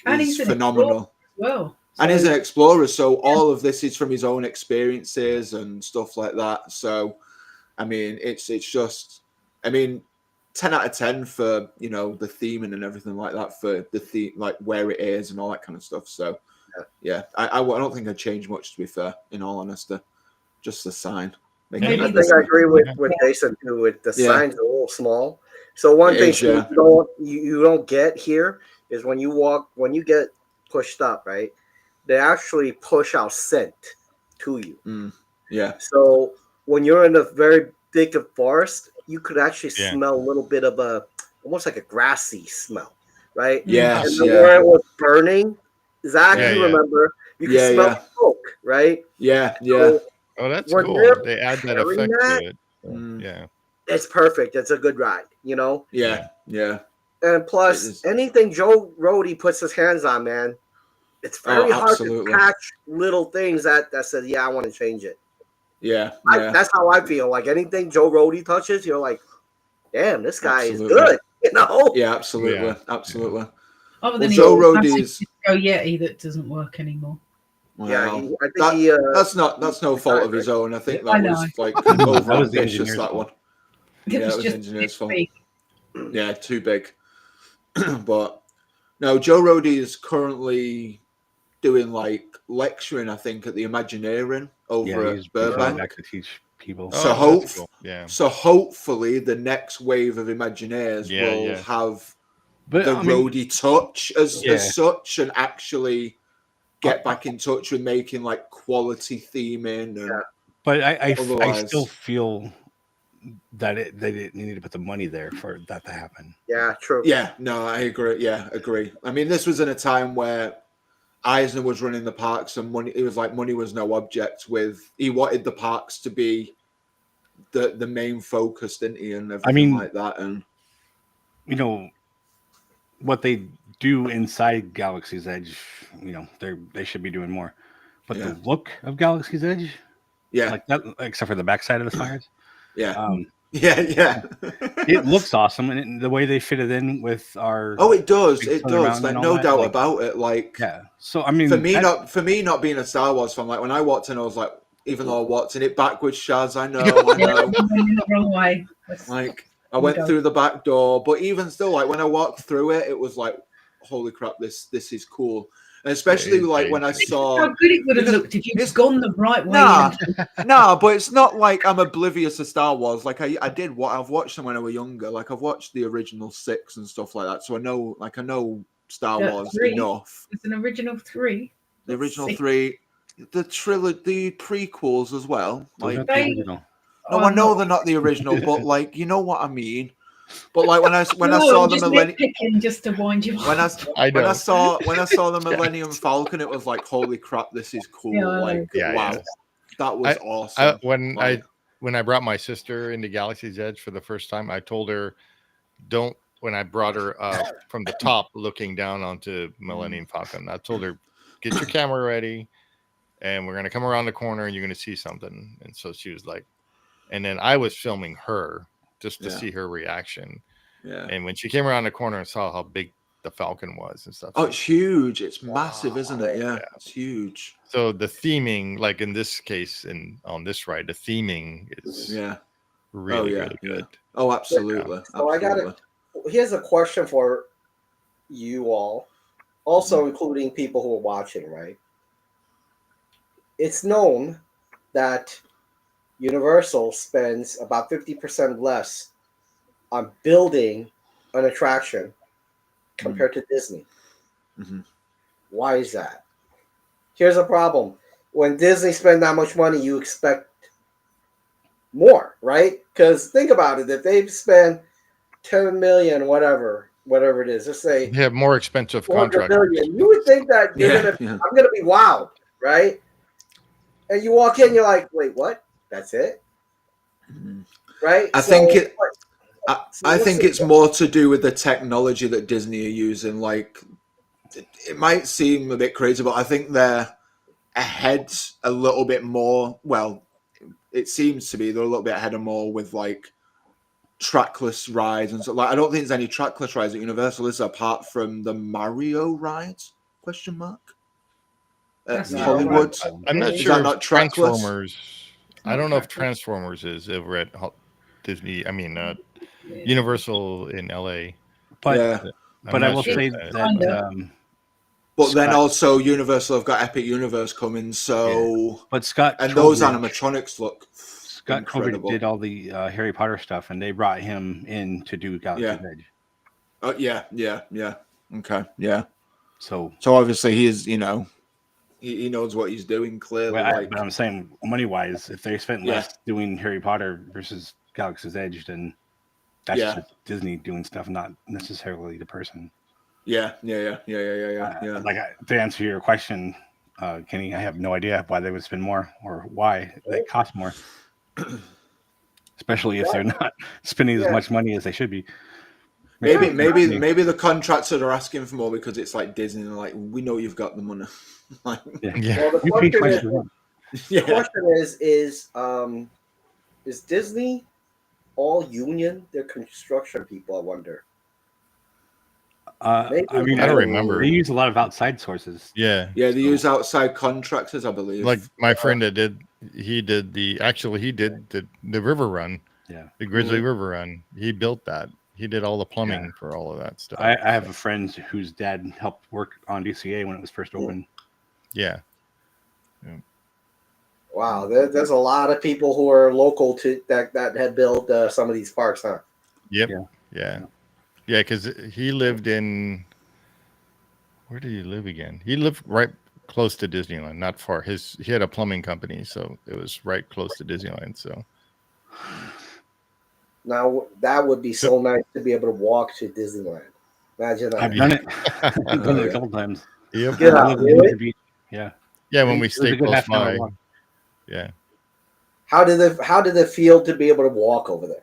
And he's he's an phenomenal. Well, And so- he's an explorer, so all of this is from his own experiences and stuff like that. So, I mean, it's just, 10 out of 10 for the theming and everything like that, for the theme, like where it is and all that kind of stuff. So, Yeah. I don't think I'd change much, to be fair, in all honesty. Just the sign. Make Maybe it I the think I agree with Yeah. Jason too. With the Yeah. signs a little small. So one It thing is, yeah. you don't get here is when you get pushed up, right? They actually push out scent to you. Yeah. So when you're in a very thick of forest, you could actually Yeah. smell a little bit of almost like a grassy smell, right? Yes, And then yeah. where it was burning, Zach, Yeah, you yeah. remember, you could Yeah, smell yeah. smoke, right? Yeah, yeah. So Oh, that's when cool. they're They add that preparing effect that, to it. So, Mm. yeah. it's perfect. It's a good ride, you know? Yeah, yeah. And It plus, is. anything Joe Rody puts his hands on, man, it's very hard absolutely. to catch little things that says, yeah, I want to change it. Yeah, yeah. That's how I feel. Like anything Joe Rody touches, you're like, damn, this guy Absolutely. is good, you know? Yeah, absolutely. Yeah. Absolutely. Other Well, than Joe his Rody's. massive Disco Yeti that doesn't work anymore. Yeah, Well, I think that's no fault of his own. I think I that know. was like That over was the ambitious, engineer's that fault. one. It Yeah, was it was just engineer's fault. big. Yeah, too big. But no, Joe Rody is currently doing like lecturing, I think, at the Imagineering over Yeah, at he's coming Burbank. back to teach people. So Oh, that's cool. Yeah. So hopefully the next wave of Imagineers Yeah, will yeah. have But the I mean, roadie touch as Yeah. such, and actually get back in touch with making like quality theming. And but I Otherwise- still feel that they didn't need to put the money there for that to happen. Yeah, true. yeah, no, I agree. Yeah, agree. I mean, this was in a time where Eisner was running the parks, and money. It was like money was no object. He wanted the parks to be the main focus, didn't he? And everything like that. And You know what they do inside Galaxy's Edge. You know they should be doing more. But Yeah. the look of Galaxy's Edge, yeah, like that, except for the backside of the spires, yeah, yeah. it looks awesome, and the way they fit it in with our Oh, it does. Big It Thunder does. Mountain Like and all no that, doubt like- about it. Like yeah. So I mean, for me not being a Star Wars fan, like when I walked in, I was like, even though I walked in it backwards, Shaz, I know. Yeah, I'm going the wrong way. Like I went through the back door, but even still, like when I walked through it, it was like, holy crap, this is cool. And especially like when I saw How good it would have because looked if you'd gone the right way. Nah, but it's not like I'm oblivious to Star Wars. Like I've watched them when I was younger. Like I've watched the original 6 and stuff like that. So I know Star Yeah, Wars 3. enough. It's an original 3. The original 6. 3, the trilogy, the prequels as well. those Like aren't the original. no, I know they're not the original, but like you know what I mean. But like when I saw the Millennium, nitpicking just to wind you when up. when I saw the Millennium Falcon, it was like, holy crap, this is cool. Yeah, I like know. Yeah, wow, yeah. that was awesome. When I brought my sister into Galaxy's Edge for the first time, I told her, when I brought her from the top looking down onto Millennium Falcon, I told her, get your camera ready and we're going to come around the corner and you're going to see something. And so she was like, and then I was filming her just to see her reaction. Yeah. And when she came around the corner and saw how big the Falcon was and stuff. Oh, it's huge. It's massive, isn't it? Yeah, it's huge. So the theming, like in this case, on this ride, the theming is really good. Oh, absolutely. So absolutely. Here's a question for you all, also including people who are watching, right? It's known that Universal spends about 50% less on building an attraction compared to Disney. Mm-hmm. Why is that? Here's a problem. When Disney spend that much money, you expect more, right? Because think about it. If they spend 10 million, whatever it is, let's say they have more expensive 400 contracts. million, you would think that I'm gonna be wowed, right? And you walk in, you're like, wait, what? That's it? Right? I think it's more to do with the technology that Disney are using. Like, it might seem a bit crazy, but I think they're ahead a little bit more. Well, it seems to be they're a little bit ahead of more with like trackless rides and so. Like, I don't think there's any trackless rides at Universal, is there, apart from the Mario rides? Question mark. That's not Hollywood. I'm not Is sure that if not trackless? Transformers. I don't know if Transformers is over at Disney. I mean, Universal in LA. But yeah. but I will say that But then Scott- also Universal have got Epic Universe coming, so But Scott and those Trowbridge- animatronics look Scott Trowbridge incredible. did all the Harry Potter stuff, and they brought him in to do Galaxy's Edge. Oh yeah. Okay, yeah. So obviously he is, he knows what he's doing clearly. but I'm saying money wise, if they spent less doing Harry Potter versus Galaxy's Edge, then that's just Disney doing stuff, not necessarily the person. Yeah. To answer your question, Kenny, I have no idea why they would spend more or why they cost more, especially if they're not spending as much money as they should be. Maybe the contractors are asking for more because it's like Disney. And like, we know you've got the money. Well, the You pay question twice is, as much. the question is Disney all union? They're construction people, I wonder. I mean, I don't remember. They use a lot of outside sources. Yeah. Yeah, they use outside contractors, I believe. Like my friend that did the river run. Yeah. The Grizzly River Run. He built that. He did all the plumbing for all of that stuff. I have a friend whose dad helped work on DCA when it was first opened. Yeah. Wow, there's a lot of people who are local to that had built some of these parks, huh? Yep. Yeah. Because he lived in. Where did he live again? He lived right close to Disneyland, not far. He had a plumbing company, so it was right close to Disneyland. So. Now that would be so nice to be able to walk to Disneyland. Imagine that. I've done it. I've done it a couple times. Yep. Yeah, I lived in really? the beach. Yeah. Yeah, when we It was a stayed good close half an hour by. walk. Yeah. How did it feel to be able to walk over there?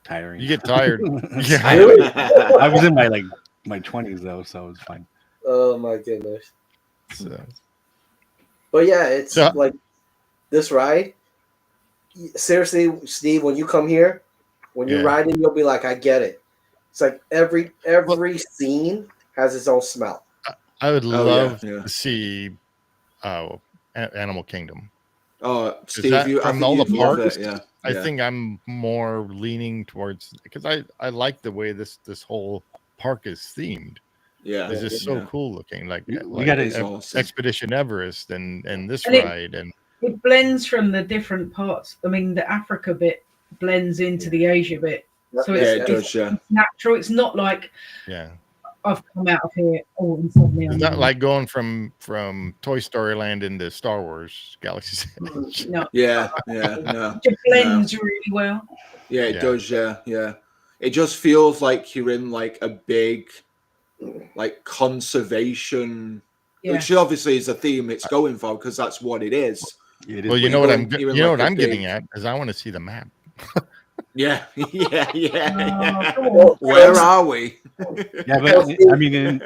Tiring. You get tired. Yeah. Really? I was in my 20s though, so it was fine. Oh my goodness. So, But yeah, it's So- like this ride. Seriously, Steve, when you come here, when you Yeah. ride it, you'll be like, I get it. It's like every scene has its own smell. I would yeah, love yeah. to see Animal Kingdom. Oh, Steve, that I from think all the you'd love parks? it, yeah. I Yeah. think I'm more leaning towards because I like the way this whole park is themed. Yeah. It's just so yeah. cool looking. Like gotta- It's awesome. Expedition Everest and this And ride and It blends from the different parts. I mean, the Africa bit blends into the Asia bit. So Yeah, it it's does, yeah. natural. It's not like yeah. I've come out of here and suddenly It's I'm not like going from Toy Story Land into Star Wars Galaxy's Edge. no. Yeah, no. It blends really well. Yeah, it Yeah. does, yeah. It just feels like you're in like a big like conservation, Yeah. which obviously is a theme it's going for because that's what it is. It is Well, you when know you what go I'm in- you're in you know like what a I'm getting big- at is I want to see the map. Yeah. Oh, come on. Well, Where are we? Yeah, but I mean,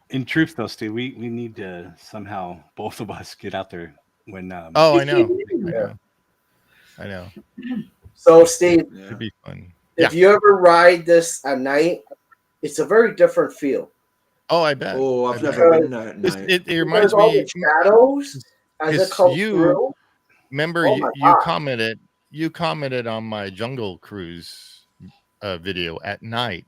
in truth, though, Steve, we need to somehow both of us get out there when. Oh, I If know. you I know. So, Steve, Yeah. It'd be fun. if you ever ride this at night, it's a very different feel. Oh, I bet. Oh, I've I bet. never been there at This- night. It reminds There's all me. the shadows as Yes, it comes you- through. Remember, Oh you, my you God. commented. You commented on my Jungle Cruise video at night.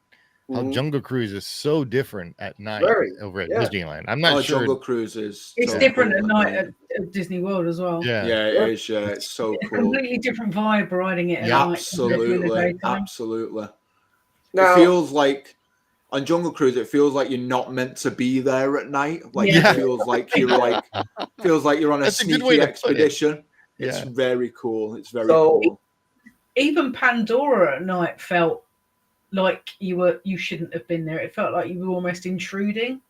How Mhm. Jungle Cruise is so different at night Very, over at yeah. Disneyland. I'm not Oh, sure. Jungle Cruise is It's so different cool at night at Disney World as well. Yeah. Yeah, it is. Yeah, it's so It's a cool. completely different vibe riding it at Yeah, night. compared to in the Absolutely, daytime. absolutely. Now, It feels like on Jungle Cruise, it feels like you're not meant to be there at night. Like Yeah. it feels like you're on a That's a good way sneaky to put it. expedition. It's Yeah. very cool. It's very So- cool. Even Pandora at night felt like you shouldn't have been there. It felt like you were almost intruding.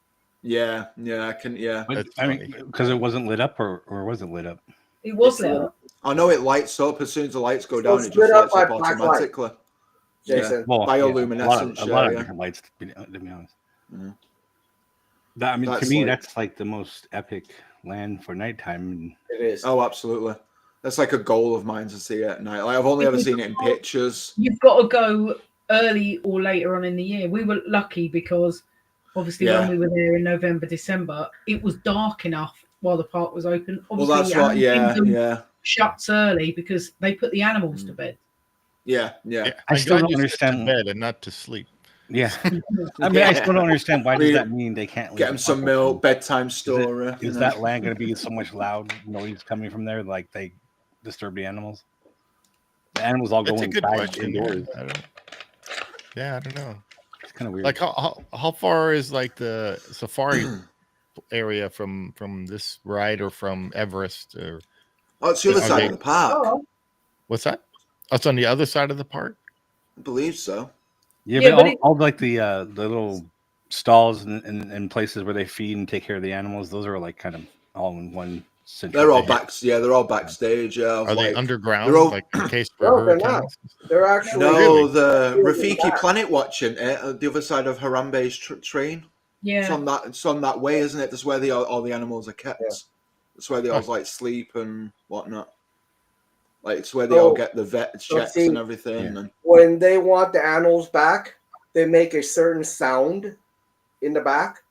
Yeah, I can. Yeah, But, That's I mean, funny. because it wasn't lit up, or was it lit up? It was It's, lit up. I know it lights up as soon as the lights go So down. it's It lit just up lights by up black light. automatically. Jason, Well, Bioluminescence, a lot of yeah. different lights. To be honest, Mhm. that, I mean, That's to me, like- that's like the most epic land for nighttime. it is. Oh, absolutely. That's like a goal of mine to see it at night. Like I've only ever seen it in pictures. You've got to go early or later on in the year. We were lucky because obviously Yeah. when we were there in November, December, it was dark enough while the park was open. Well, Obviously, that's what. Animal Yeah, Kingdom yeah, shuts early because they put the animals to bed. yeah. Yeah, I I'm still glad don't you said understand- to bed and not to sleep. Yeah. I mean, I still don't understand why does We- that mean they can't leave Get the them some park milk, open? bedtime Is, story. it, is that land going to be so much loud noise coming from there, like they disturb the animals? The animals all That's go a good inside question. indoors. I don't know. It's kind of weird. Like how far is like the safari area from this ride or from Everest or Oh, it's the other Are side they- of the park. Oh, what's that? Oh, it's on the other side of the park. I believe so. Yeah, Yeah, but but all like the little stalls and places where they feed and take care of the animals, those are like kind of all in one central. They're all area. back. Yeah, they're all backstage. Yeah, Are they like, underground, they're all- like in case for No, they're not. hurricanes? They're actually No, Really? the Really Rafiki back. Planet watching it, the other side of Harambe's train. It's yeah. on that. It's on that way, isn't it? That's where all the animals are kept. Yeah. That's where they Oh. all like sleep and whatnot. Like it's where they all So- get the vet so checks see- and everything. Yeah. And when they want the animals back, they make a certain sound in the back,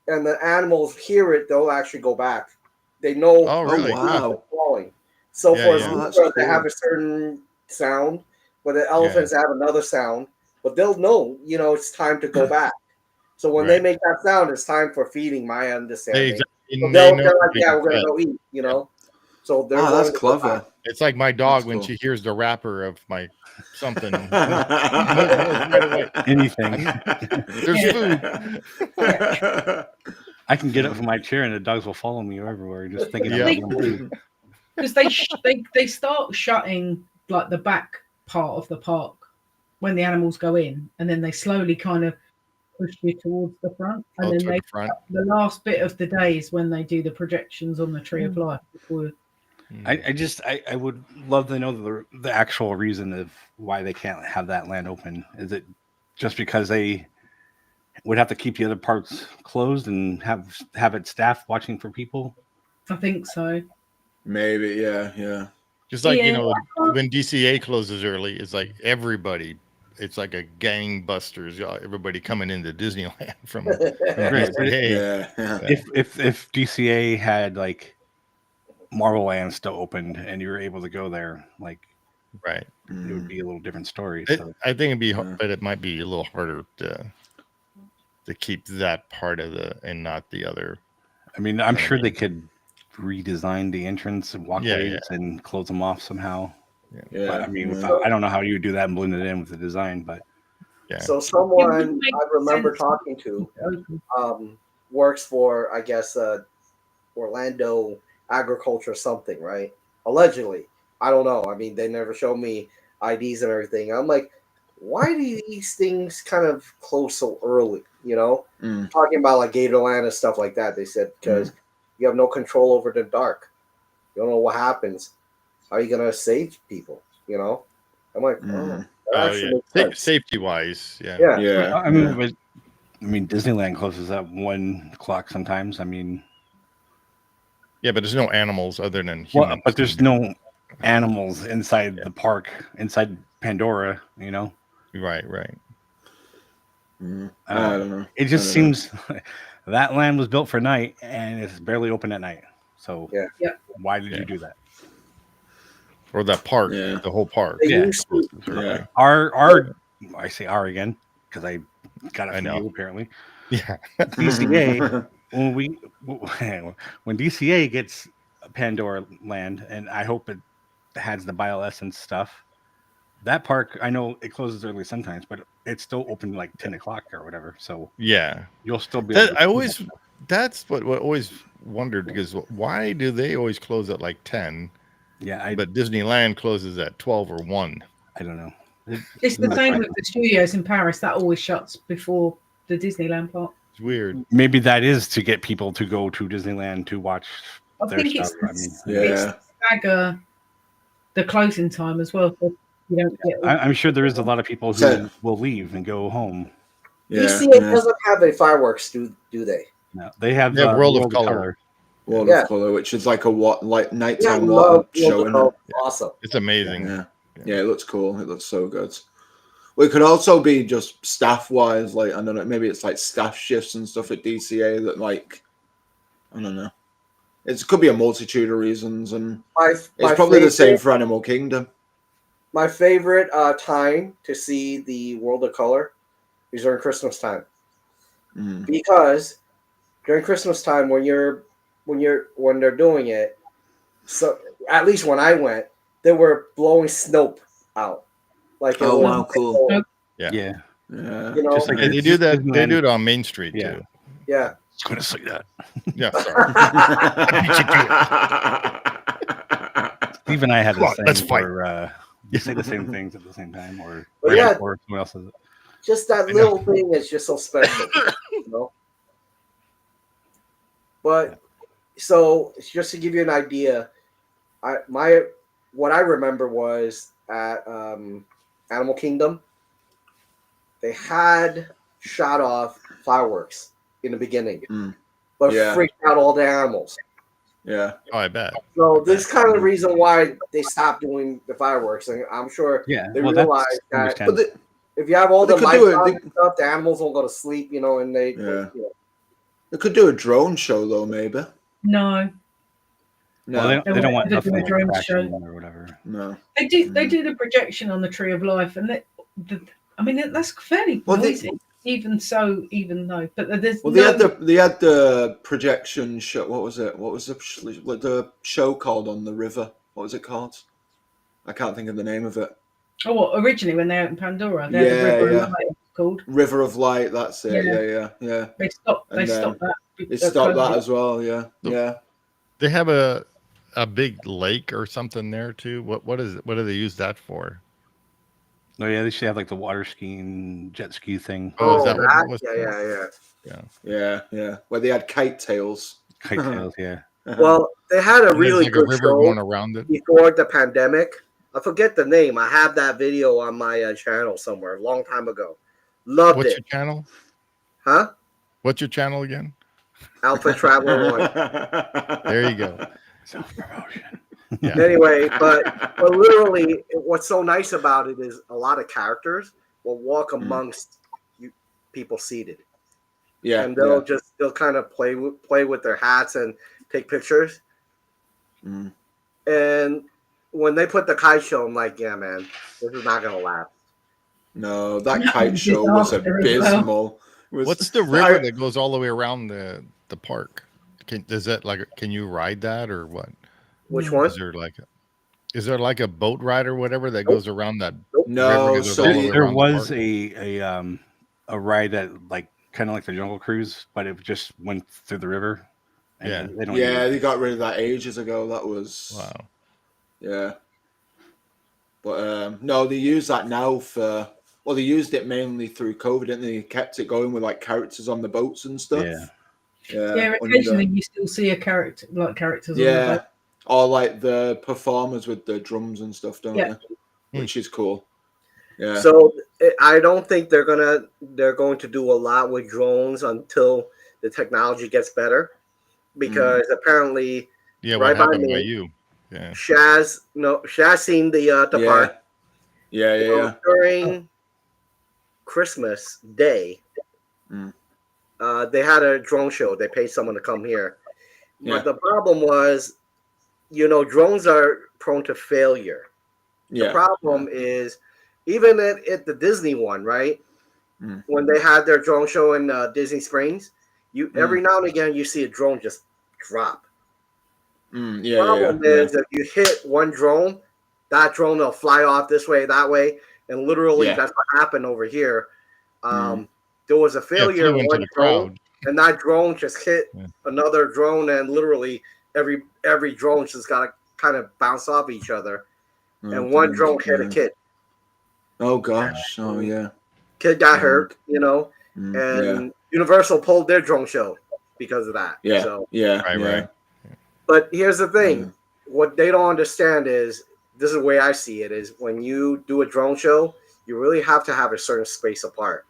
and the animals hear it. They'll actually go back. They know Oh, really? wow. it's falling. So Yeah, for yeah. a Oh, that's zebra, they cool. have a certain sound, but the elephants have another sound. But they'll know, it's time to go back. So when they Right. make that sound, it's time for feeding. My understanding. So They they're know like, they yeah, can we're gonna fed. go eat. So they're Oh, that's going to go clever. back. It's like my dog That's when cool. she hears the wrapper of my something. Right away. Anything. There's Yeah. food. I can get up from my chair and the dogs will follow me everywhere, just thinking Yeah. I'm giving them food. Because they start shutting like the back part of the park when the animals go in, and then they slowly kind of push you towards the front, and Oh, then to they the front. the last bit of the day is when they do the projections on the Tree of Life. Before, I would love to know the actual reason of why they can't have that land open. Is it just because they would have to keep the other parts closed and have it staffed watching for people? I think so. Maybe, yeah. Just like, Yeah. when DCA closes early, it's like everybody, it's like a gangbusters. Everybody coming into Disneyland from Right, but DCA. Yeah. if DCA had like Marvel Land still opened and you were able to go there, like Right. it would be a little different story. It- So I think it'd be hard, Yeah. but it might be a little harder to keep that part of and not the other. I mean, I'm sure they could redesign the entrance and walkways and close them off somehow. Yeah. But I mean, yeah. I don't know how you would do that and blend it in with the design, but Yeah. So It someone wouldn't make I remember sense. talking to Open. works for, I guess, Orlando Agriculture something, right? Allegedly. I don't know. I mean, they never showed me IDs and everything. I'm like, why do these things kind of close so early? Talking about like Gatorland and stuff like that. They said because you have no control over the dark. You don't know what happens. How are you gonna save people? I'm like, that actually makes sense. Safety wise, yeah. Yeah. Yeah. I mean, Disneyland closes at 1:00 sometimes. I mean, Yeah, but there's no animals other than humans. well, but there's no animals inside the park, inside Pandora. Right. I don't know. It just seems that land was built for night and it's barely open at night. So Yeah. why did you do that? Or that park, Yeah. the whole park. They Yeah. used to, Yeah. Our I say our again because I got it I from know. you apparently. Yeah. DCA when DCA gets Pandora Land, and I hope it has the bioluminescence stuff. That park, I know it closes early sometimes, but it's still open like 10:00 or whatever. So Yeah. you'll still be. Able to That's what always wondered, because why do they always close at like 10? Yeah, But Disneyland closes at 12 or 1. I don't know. It's the same with the studios in Paris. That always shuts before the Disneyland park. It's weird. Maybe that is to get people to go to Disneyland to watch I their think stuff. it's Yeah. stagger the closing time as well. So you don't get I'm sure there is a lot of people who So- will leave and go home. Yeah. DCA doesn't have any fireworks, do they? No, they have They have World of Color. World Yeah. of Color, which is like a nighttime Yeah, water love show. Isn't it? Awesome. It's amazing. Yeah, it looks cool. It looks so good. Well, it could also be just staff wise, like I don't know, maybe it's like staff shifts and stuff at DCA that like I don't know. It could be a multitude of reasons, and it's probably the same for Animal Kingdom. My favorite time to see the World of Color is during Christmas time. Mm. Because during Christmas time, when they're doing it, so at least when I went, they were blowing snow out. Like it Oh, was wow, cool. Nope. Yeah. Yeah. Yeah. You know, Just like They do that. They do it on Main Street Yeah. too. yeah. It's going to say that. Yeah, sorry. Steve and I had Come the on, same let's fight. where we say the same things at the same time, or But right yeah. before someone else says it. Just that I know. little thing is just so special, you know. But so just to give you an idea, what I remember was at Animal Kingdom, they had shot off fireworks in the beginning, Mm. but Yeah. freaked out all the animals. Yeah. Oh, I bet. So this is kind of the reason why they stopped doing the fireworks, and I'm sure Yeah. they Well, realized that's that understandable. But if you have all They the could lights do it, on they- and stuff, the animals won't go to sleep, you know, and they Yeah. you know. they could do a drone show though, maybe. No, No. Well, They they don't want want to do nothing a like drone crashing show. or whatever. No. they do the projection on the Tree of Life, and I mean that's fairly Well, noisy. Even though, but there's Well, no. they had the projection show. What was it? What was the show called on the river? What was it called? I can't think of the name of it. Oh, what, originally when they opened Pandora, they had the Yeah, River of yeah. Light, it's called. River of Light. That's it. Yeah. Yeah. They stopped. And They then stopped that. It stopped that as well. Yeah, So- yeah. They have a big lake or something there too. What is it? What do they use that for? No, yeah, they should have like the water skiing, jet ski thing. Oh, is that what it was? Yeah. Where they had kite tails. Kite tails, yeah. Well, they had a And there's really like a good river show going around it. before the pandemic. I forget the name. I have that video on my channel somewhere a long time ago. Loved What's it. your channel? Huh? What's your channel again? Alpha Traveler 1. There you go. Self promotion. Yeah. Anyway, but literally, what's so nice about it is a lot of characters will walk amongst you people seated, Yeah, and they'll kind of play with their hats and take pictures. Mm. And when they put the kite show, I'm like, yeah, man, this is not gonna last. No, that kite show was abysmal. What's the river that goes all the way around the park? Can you ride that or what? Which one? Is there like a boat ride or whatever that goes around that? No, river that goes so all the way There around the was park? a ride that like kind of like the Jungle Cruise, but it just went through the river. And Yeah. they don't. Yeah, they got rid of that ages ago. That was Wow. Yeah. But no, they use that now for. Well, they used it mainly through COVID, and they kept it going with like characters on the boats and stuff. Yeah. Yeah, occasionally you still see a characters on the Yeah, boat. or like the performers with the drums and stuff, don't Yeah. they? Which is cool. Yeah. So I don't think they're going to do a lot with drones until the technology gets better, because apparently Yeah, right what by happened by me, you? Yeah. Shaz seen the park. Yeah. You know, during Christmas Day. Mm. They had a drone show. They paid someone to come here. Yeah. But the problem was, drones are prone to failure. Yeah. The problem is, even at the Disney one, right? Mm. When they had their drone show in Disney Springs, every now and again you see a drone just drop. The problem is if you hit one drone, that drone will fly off this way, that way, and literally that's what happened over here. There was a failure in one drone, and that drone just hit another drone, and literally every drone just got to kind of bounce off each other. And one drone hit a kid. Oh gosh! Oh yeah. Kid got hurt, and Universal pulled their drone show because of that. Yeah. So, Right. But here's the thing: what they don't understand is, this is the way I see it: is when you do a drone show, you really have to have a certain space apart.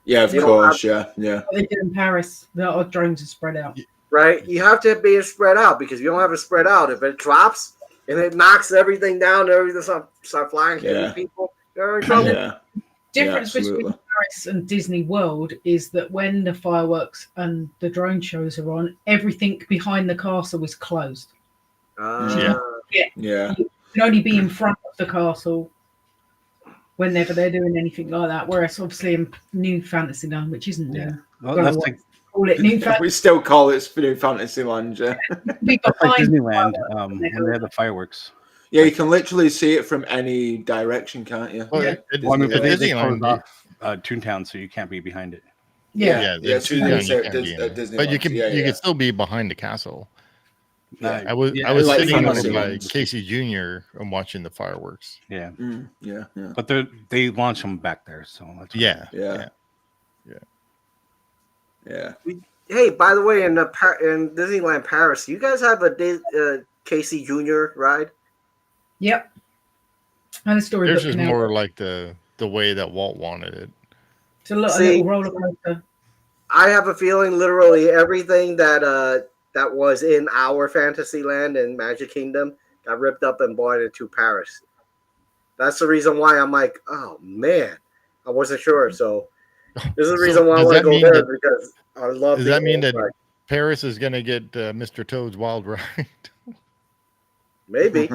Yeah, of course. Yeah. What they did in Paris, the drones are spread out. Right? You have to be spread out, because if you don't have it spread out, if it drops and it knocks everything down, and everything start flying, hitting people, you're in trouble. Yeah. Difference between Paris and Disney World is that when the fireworks and the drone shows are on, everything behind the castle is closed. Yeah. You can only be in front of the castle. whenever they're doing anything like that. Whereas obviously in New Fantasyland, which isn't new, Yeah. Well, don't know that's what like to call it, New We still call it New Fantasyland. Yeah. Be that's like behind Disneyland fireworks when they had the fireworks. Yeah, you can literally see it from any direction, can't you? Well, Yeah. Well, I mean, at but they Disneyland, closed off Toontown, so you can't be behind it. Yeah. Yeah, it's Toontown, Toontown, you you can't can't be be in at it. But you Disneyland. can Yeah, you yeah. can still be behind the castle. Yeah. I was Yeah, I was like sitting with Fantasyland. Casey Jr. and watching the fireworks. Yeah, Yeah. but they launch them back there, so that's Yeah, Yeah. Hey, by the way, in Disneyland Paris, you guys have a Casey Jr. ride? Yep. And a storybook Theirs is canal. more like the way that Walt wanted it. It's a See- little roller coaster. I have a feeling literally everything that was in our Fantasyland and Magic Kingdom got ripped up and brought into Paris. That's the reason why I'm like, oh man, I wasn't sure. So this is the So reason why I does want to that go mean there that- because I love. Does the that mean old that ride. Paris is going to get Mr. Toad's Wild Ride? Maybe you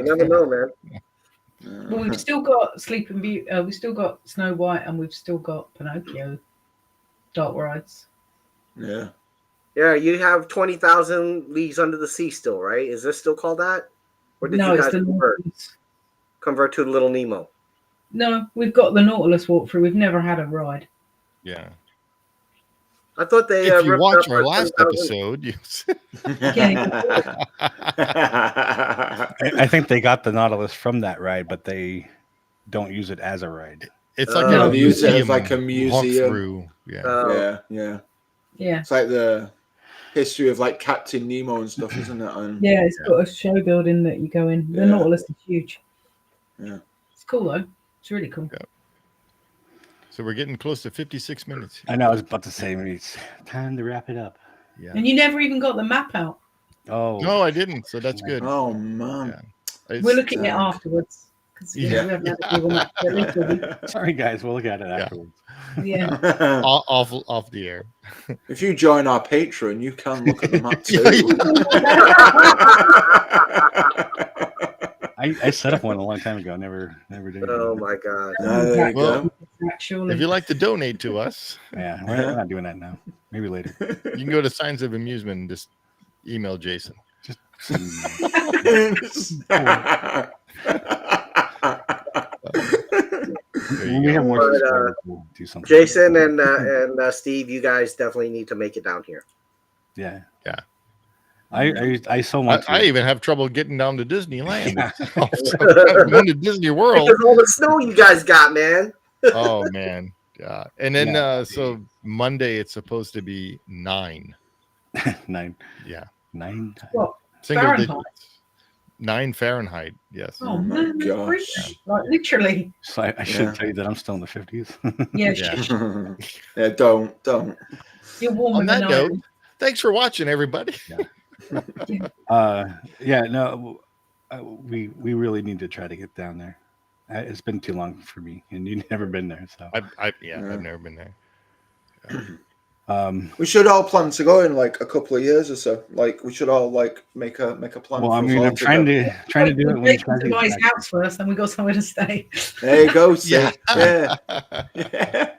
never know, man. Well, we've still got Sleeping Beauty. We've still got Snow White, and we've still got Pinocchio dark rides. Yeah. Yeah, you have 20,000 Leagues Under the Sea still, right? Is this still called that, or did No, you it's guys the Nautilus. convert to Little Nemo? No, we've got the Nautilus walkthrough. We've never had a ride. Yeah. I thought they If you ripped watch up our the last 10,000. episode, you I think they got the Nautilus from that ride, but they don't use it as a ride. it's like No, a they use it as museum like a museum. walkthrough. Yeah. Yeah. Yeah, It's like the history of like Captain Nemo and stuff, isn't it? And yeah. It's got a show building that you go in. The Yeah. Nautilus is huge. Yeah. It's cool though. It's really cool. So we're getting close to 56 minutes. I know I was about to say maybe it's time to wrap it up. Yeah. And you never even got the map out. Oh No, I didn't. So that's good. oh man. It's- We're looking at it dark. afterwards. Because we Yeah. haven't had a Google map yet, literally. sorry guys, we'll look at it afterwards. Yeah. off the air. If you join our Patreon, you can look at the map too. I set up one a long time ago. Never did. Oh my god! There you go. Actually, If you like to donate to us, Yeah, we're not doing that now. Maybe later. you can go to Signs of Amusement and just email Jason. There When you we go. have more But, subscribers, we'll do something. Jason and Steve, you guys definitely need to make it down here. Yeah. Yeah. I so want to. I even have trouble getting down to Disneyland. Yeah. I'm going to Disney World. Because all the snow you guys got, man. Oh man. Yeah. And then Yeah. so Monday it's supposed to be 9. 9 Yeah. times. what? Single Fahrenheit? digits. 9 Fahrenheit. Yes. Oh my man, that's gosh. British. Like literally. So I should tell you that I'm still in the 50s. Yeah, Yeah. Yeah, don't. you're warmer On than that I note, am. thanks for watching, everybody. Yeah, no, we really need to try to get down there. It's been too long for me, and you've never been there, so I've Yeah. never been there. We should all plan to go in like a couple of years or so. Like we should all like make a plan. well, I for us mean, all I'm trying to do it when Take Travis him to gets his back. house first, and we got somewhere to stay. There you go. See? Yeah. Yeah. Yeah.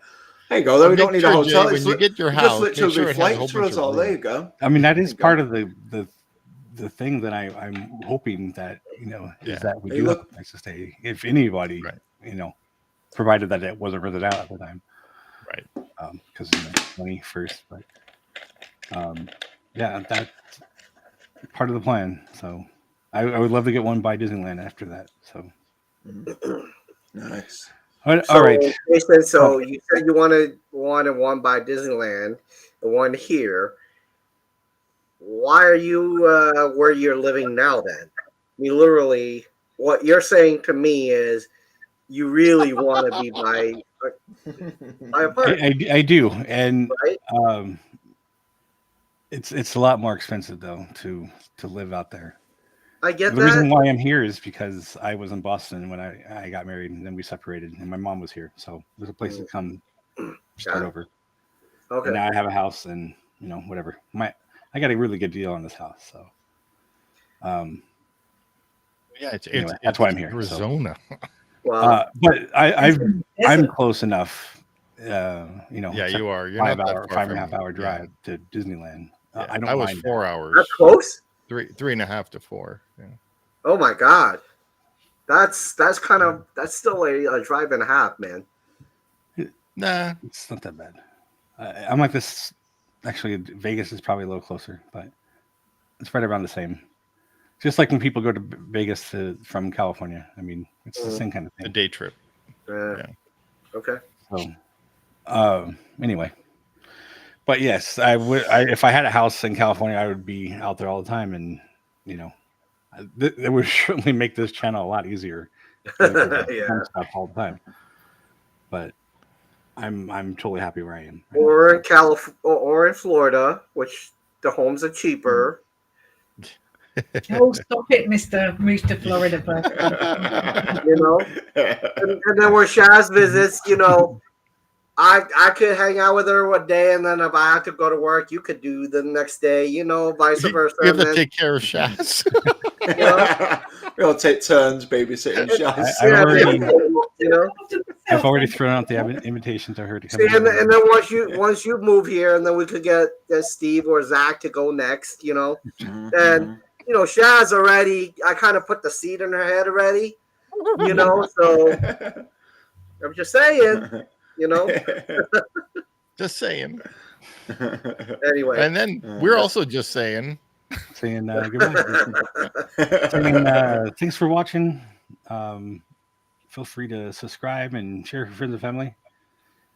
There you go. Then we don't Make need a sure, Jay, hotel. when It's you get your just house, make literally sure it has a whole flights for bunch us of all. There room. you go. I mean, that is There you part go. of the thing that I'm hoping that Yeah. is that we Hey, do look. have a place to stay. If anybody, Right. provided that it wasn't rented out at the time, Right. because 21st, but yeah, that's part of the plan. So I would love to get one by Disneyland after that. So Nice. all right. Jason, so you said you wanted one by Disneyland, the one here. Why are you where you're living now then? I mean, literally, what you're saying to me is you really want to be by a park, I do, and right? it's a lot more expensive though to live out there. I get The reason that. why I'm here is because I was in Boston when I got married, and then we separated, and my mom was here, so there's a place to come start over. Okay. And now I have a house, and whatever. I got a really good deal on this house, so Yeah, Anyway, that's why I'm here, so. Arizona. Wow. But I'm Desert. close enough. You know, Yeah, it's a you are. You're not that 5 hour, far 5.5 from hour me. drive to Disneyland. Yeah. I don't I was mind 4 that. hours. That's close. 3.5 to 4. Yeah. Oh my god. That's kind of that's still a drive and a half, man. Nah. It's not that bad. I'm like this. Actually, Vegas is probably a little closer, but it's right around the same. Just like when people go to Vegas from California. I mean, it's the same kind of A thing. day trip. Yeah. Okay. So, anyway, but yes, I would. If I had a house in California, I would be out there all the time, and you know, it would certainly make this channel a lot easier. Yeah. Stuff all the time. But I'm totally happy where I am. Right Or now. in California, or in Florida, which the homes are cheaper. Oh, stop it, Mr. Florida person. You know, and then where Shaz visits, you know, I could hang out with her one day, and then if I have to go to work, you could do the next day. You know, vice versa. You have and to then, take care of Shaz. We all take turns babysitting Shaz. I've already, you know. I've already thrown out the invitation to her to come. See, and then once you move here, and then we could get Steve or Zach to go next. You know, and you know, Shaz already. I kind of put the seed in her head already. You know, so I'm just saying. You know. Just saying. Anyway, And then we're also just saying. saying goodbye. Saying, thanks for watching. Feel free to subscribe and share with friends and family.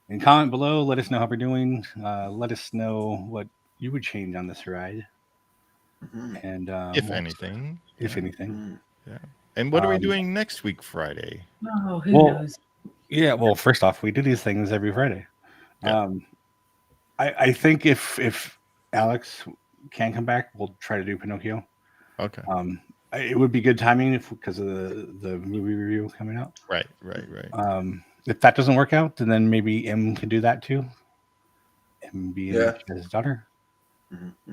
And comment below. Let us know how we're doing. Let us know what you would change on this ride. And If anything. if anything. Yeah. And what are we doing next week, Friday? Oh, who knows? Yeah. Well, first off, we do these things every Friday. Yeah. I think if Alex can come back, we'll try to do Pinocchio. Okay. It would be good timing because of the movie review coming out. Right. If that doesn't work out, then maybe M can do that too. M being his daughter.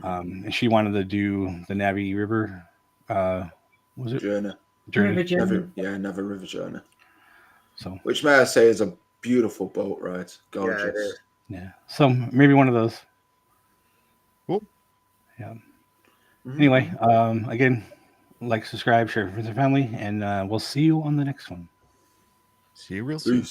And she wanted to do the Navi River. Was it Journey? River Journey. Never River Journey. So, which may I say is a beautiful boat ride. Gorgeous. Yeah, it is. Yeah. So maybe one of those. Cool. Yeah. Anyway, again, like, subscribe, share with friends and family, and we'll see you on the next one. See you real soon. Peace.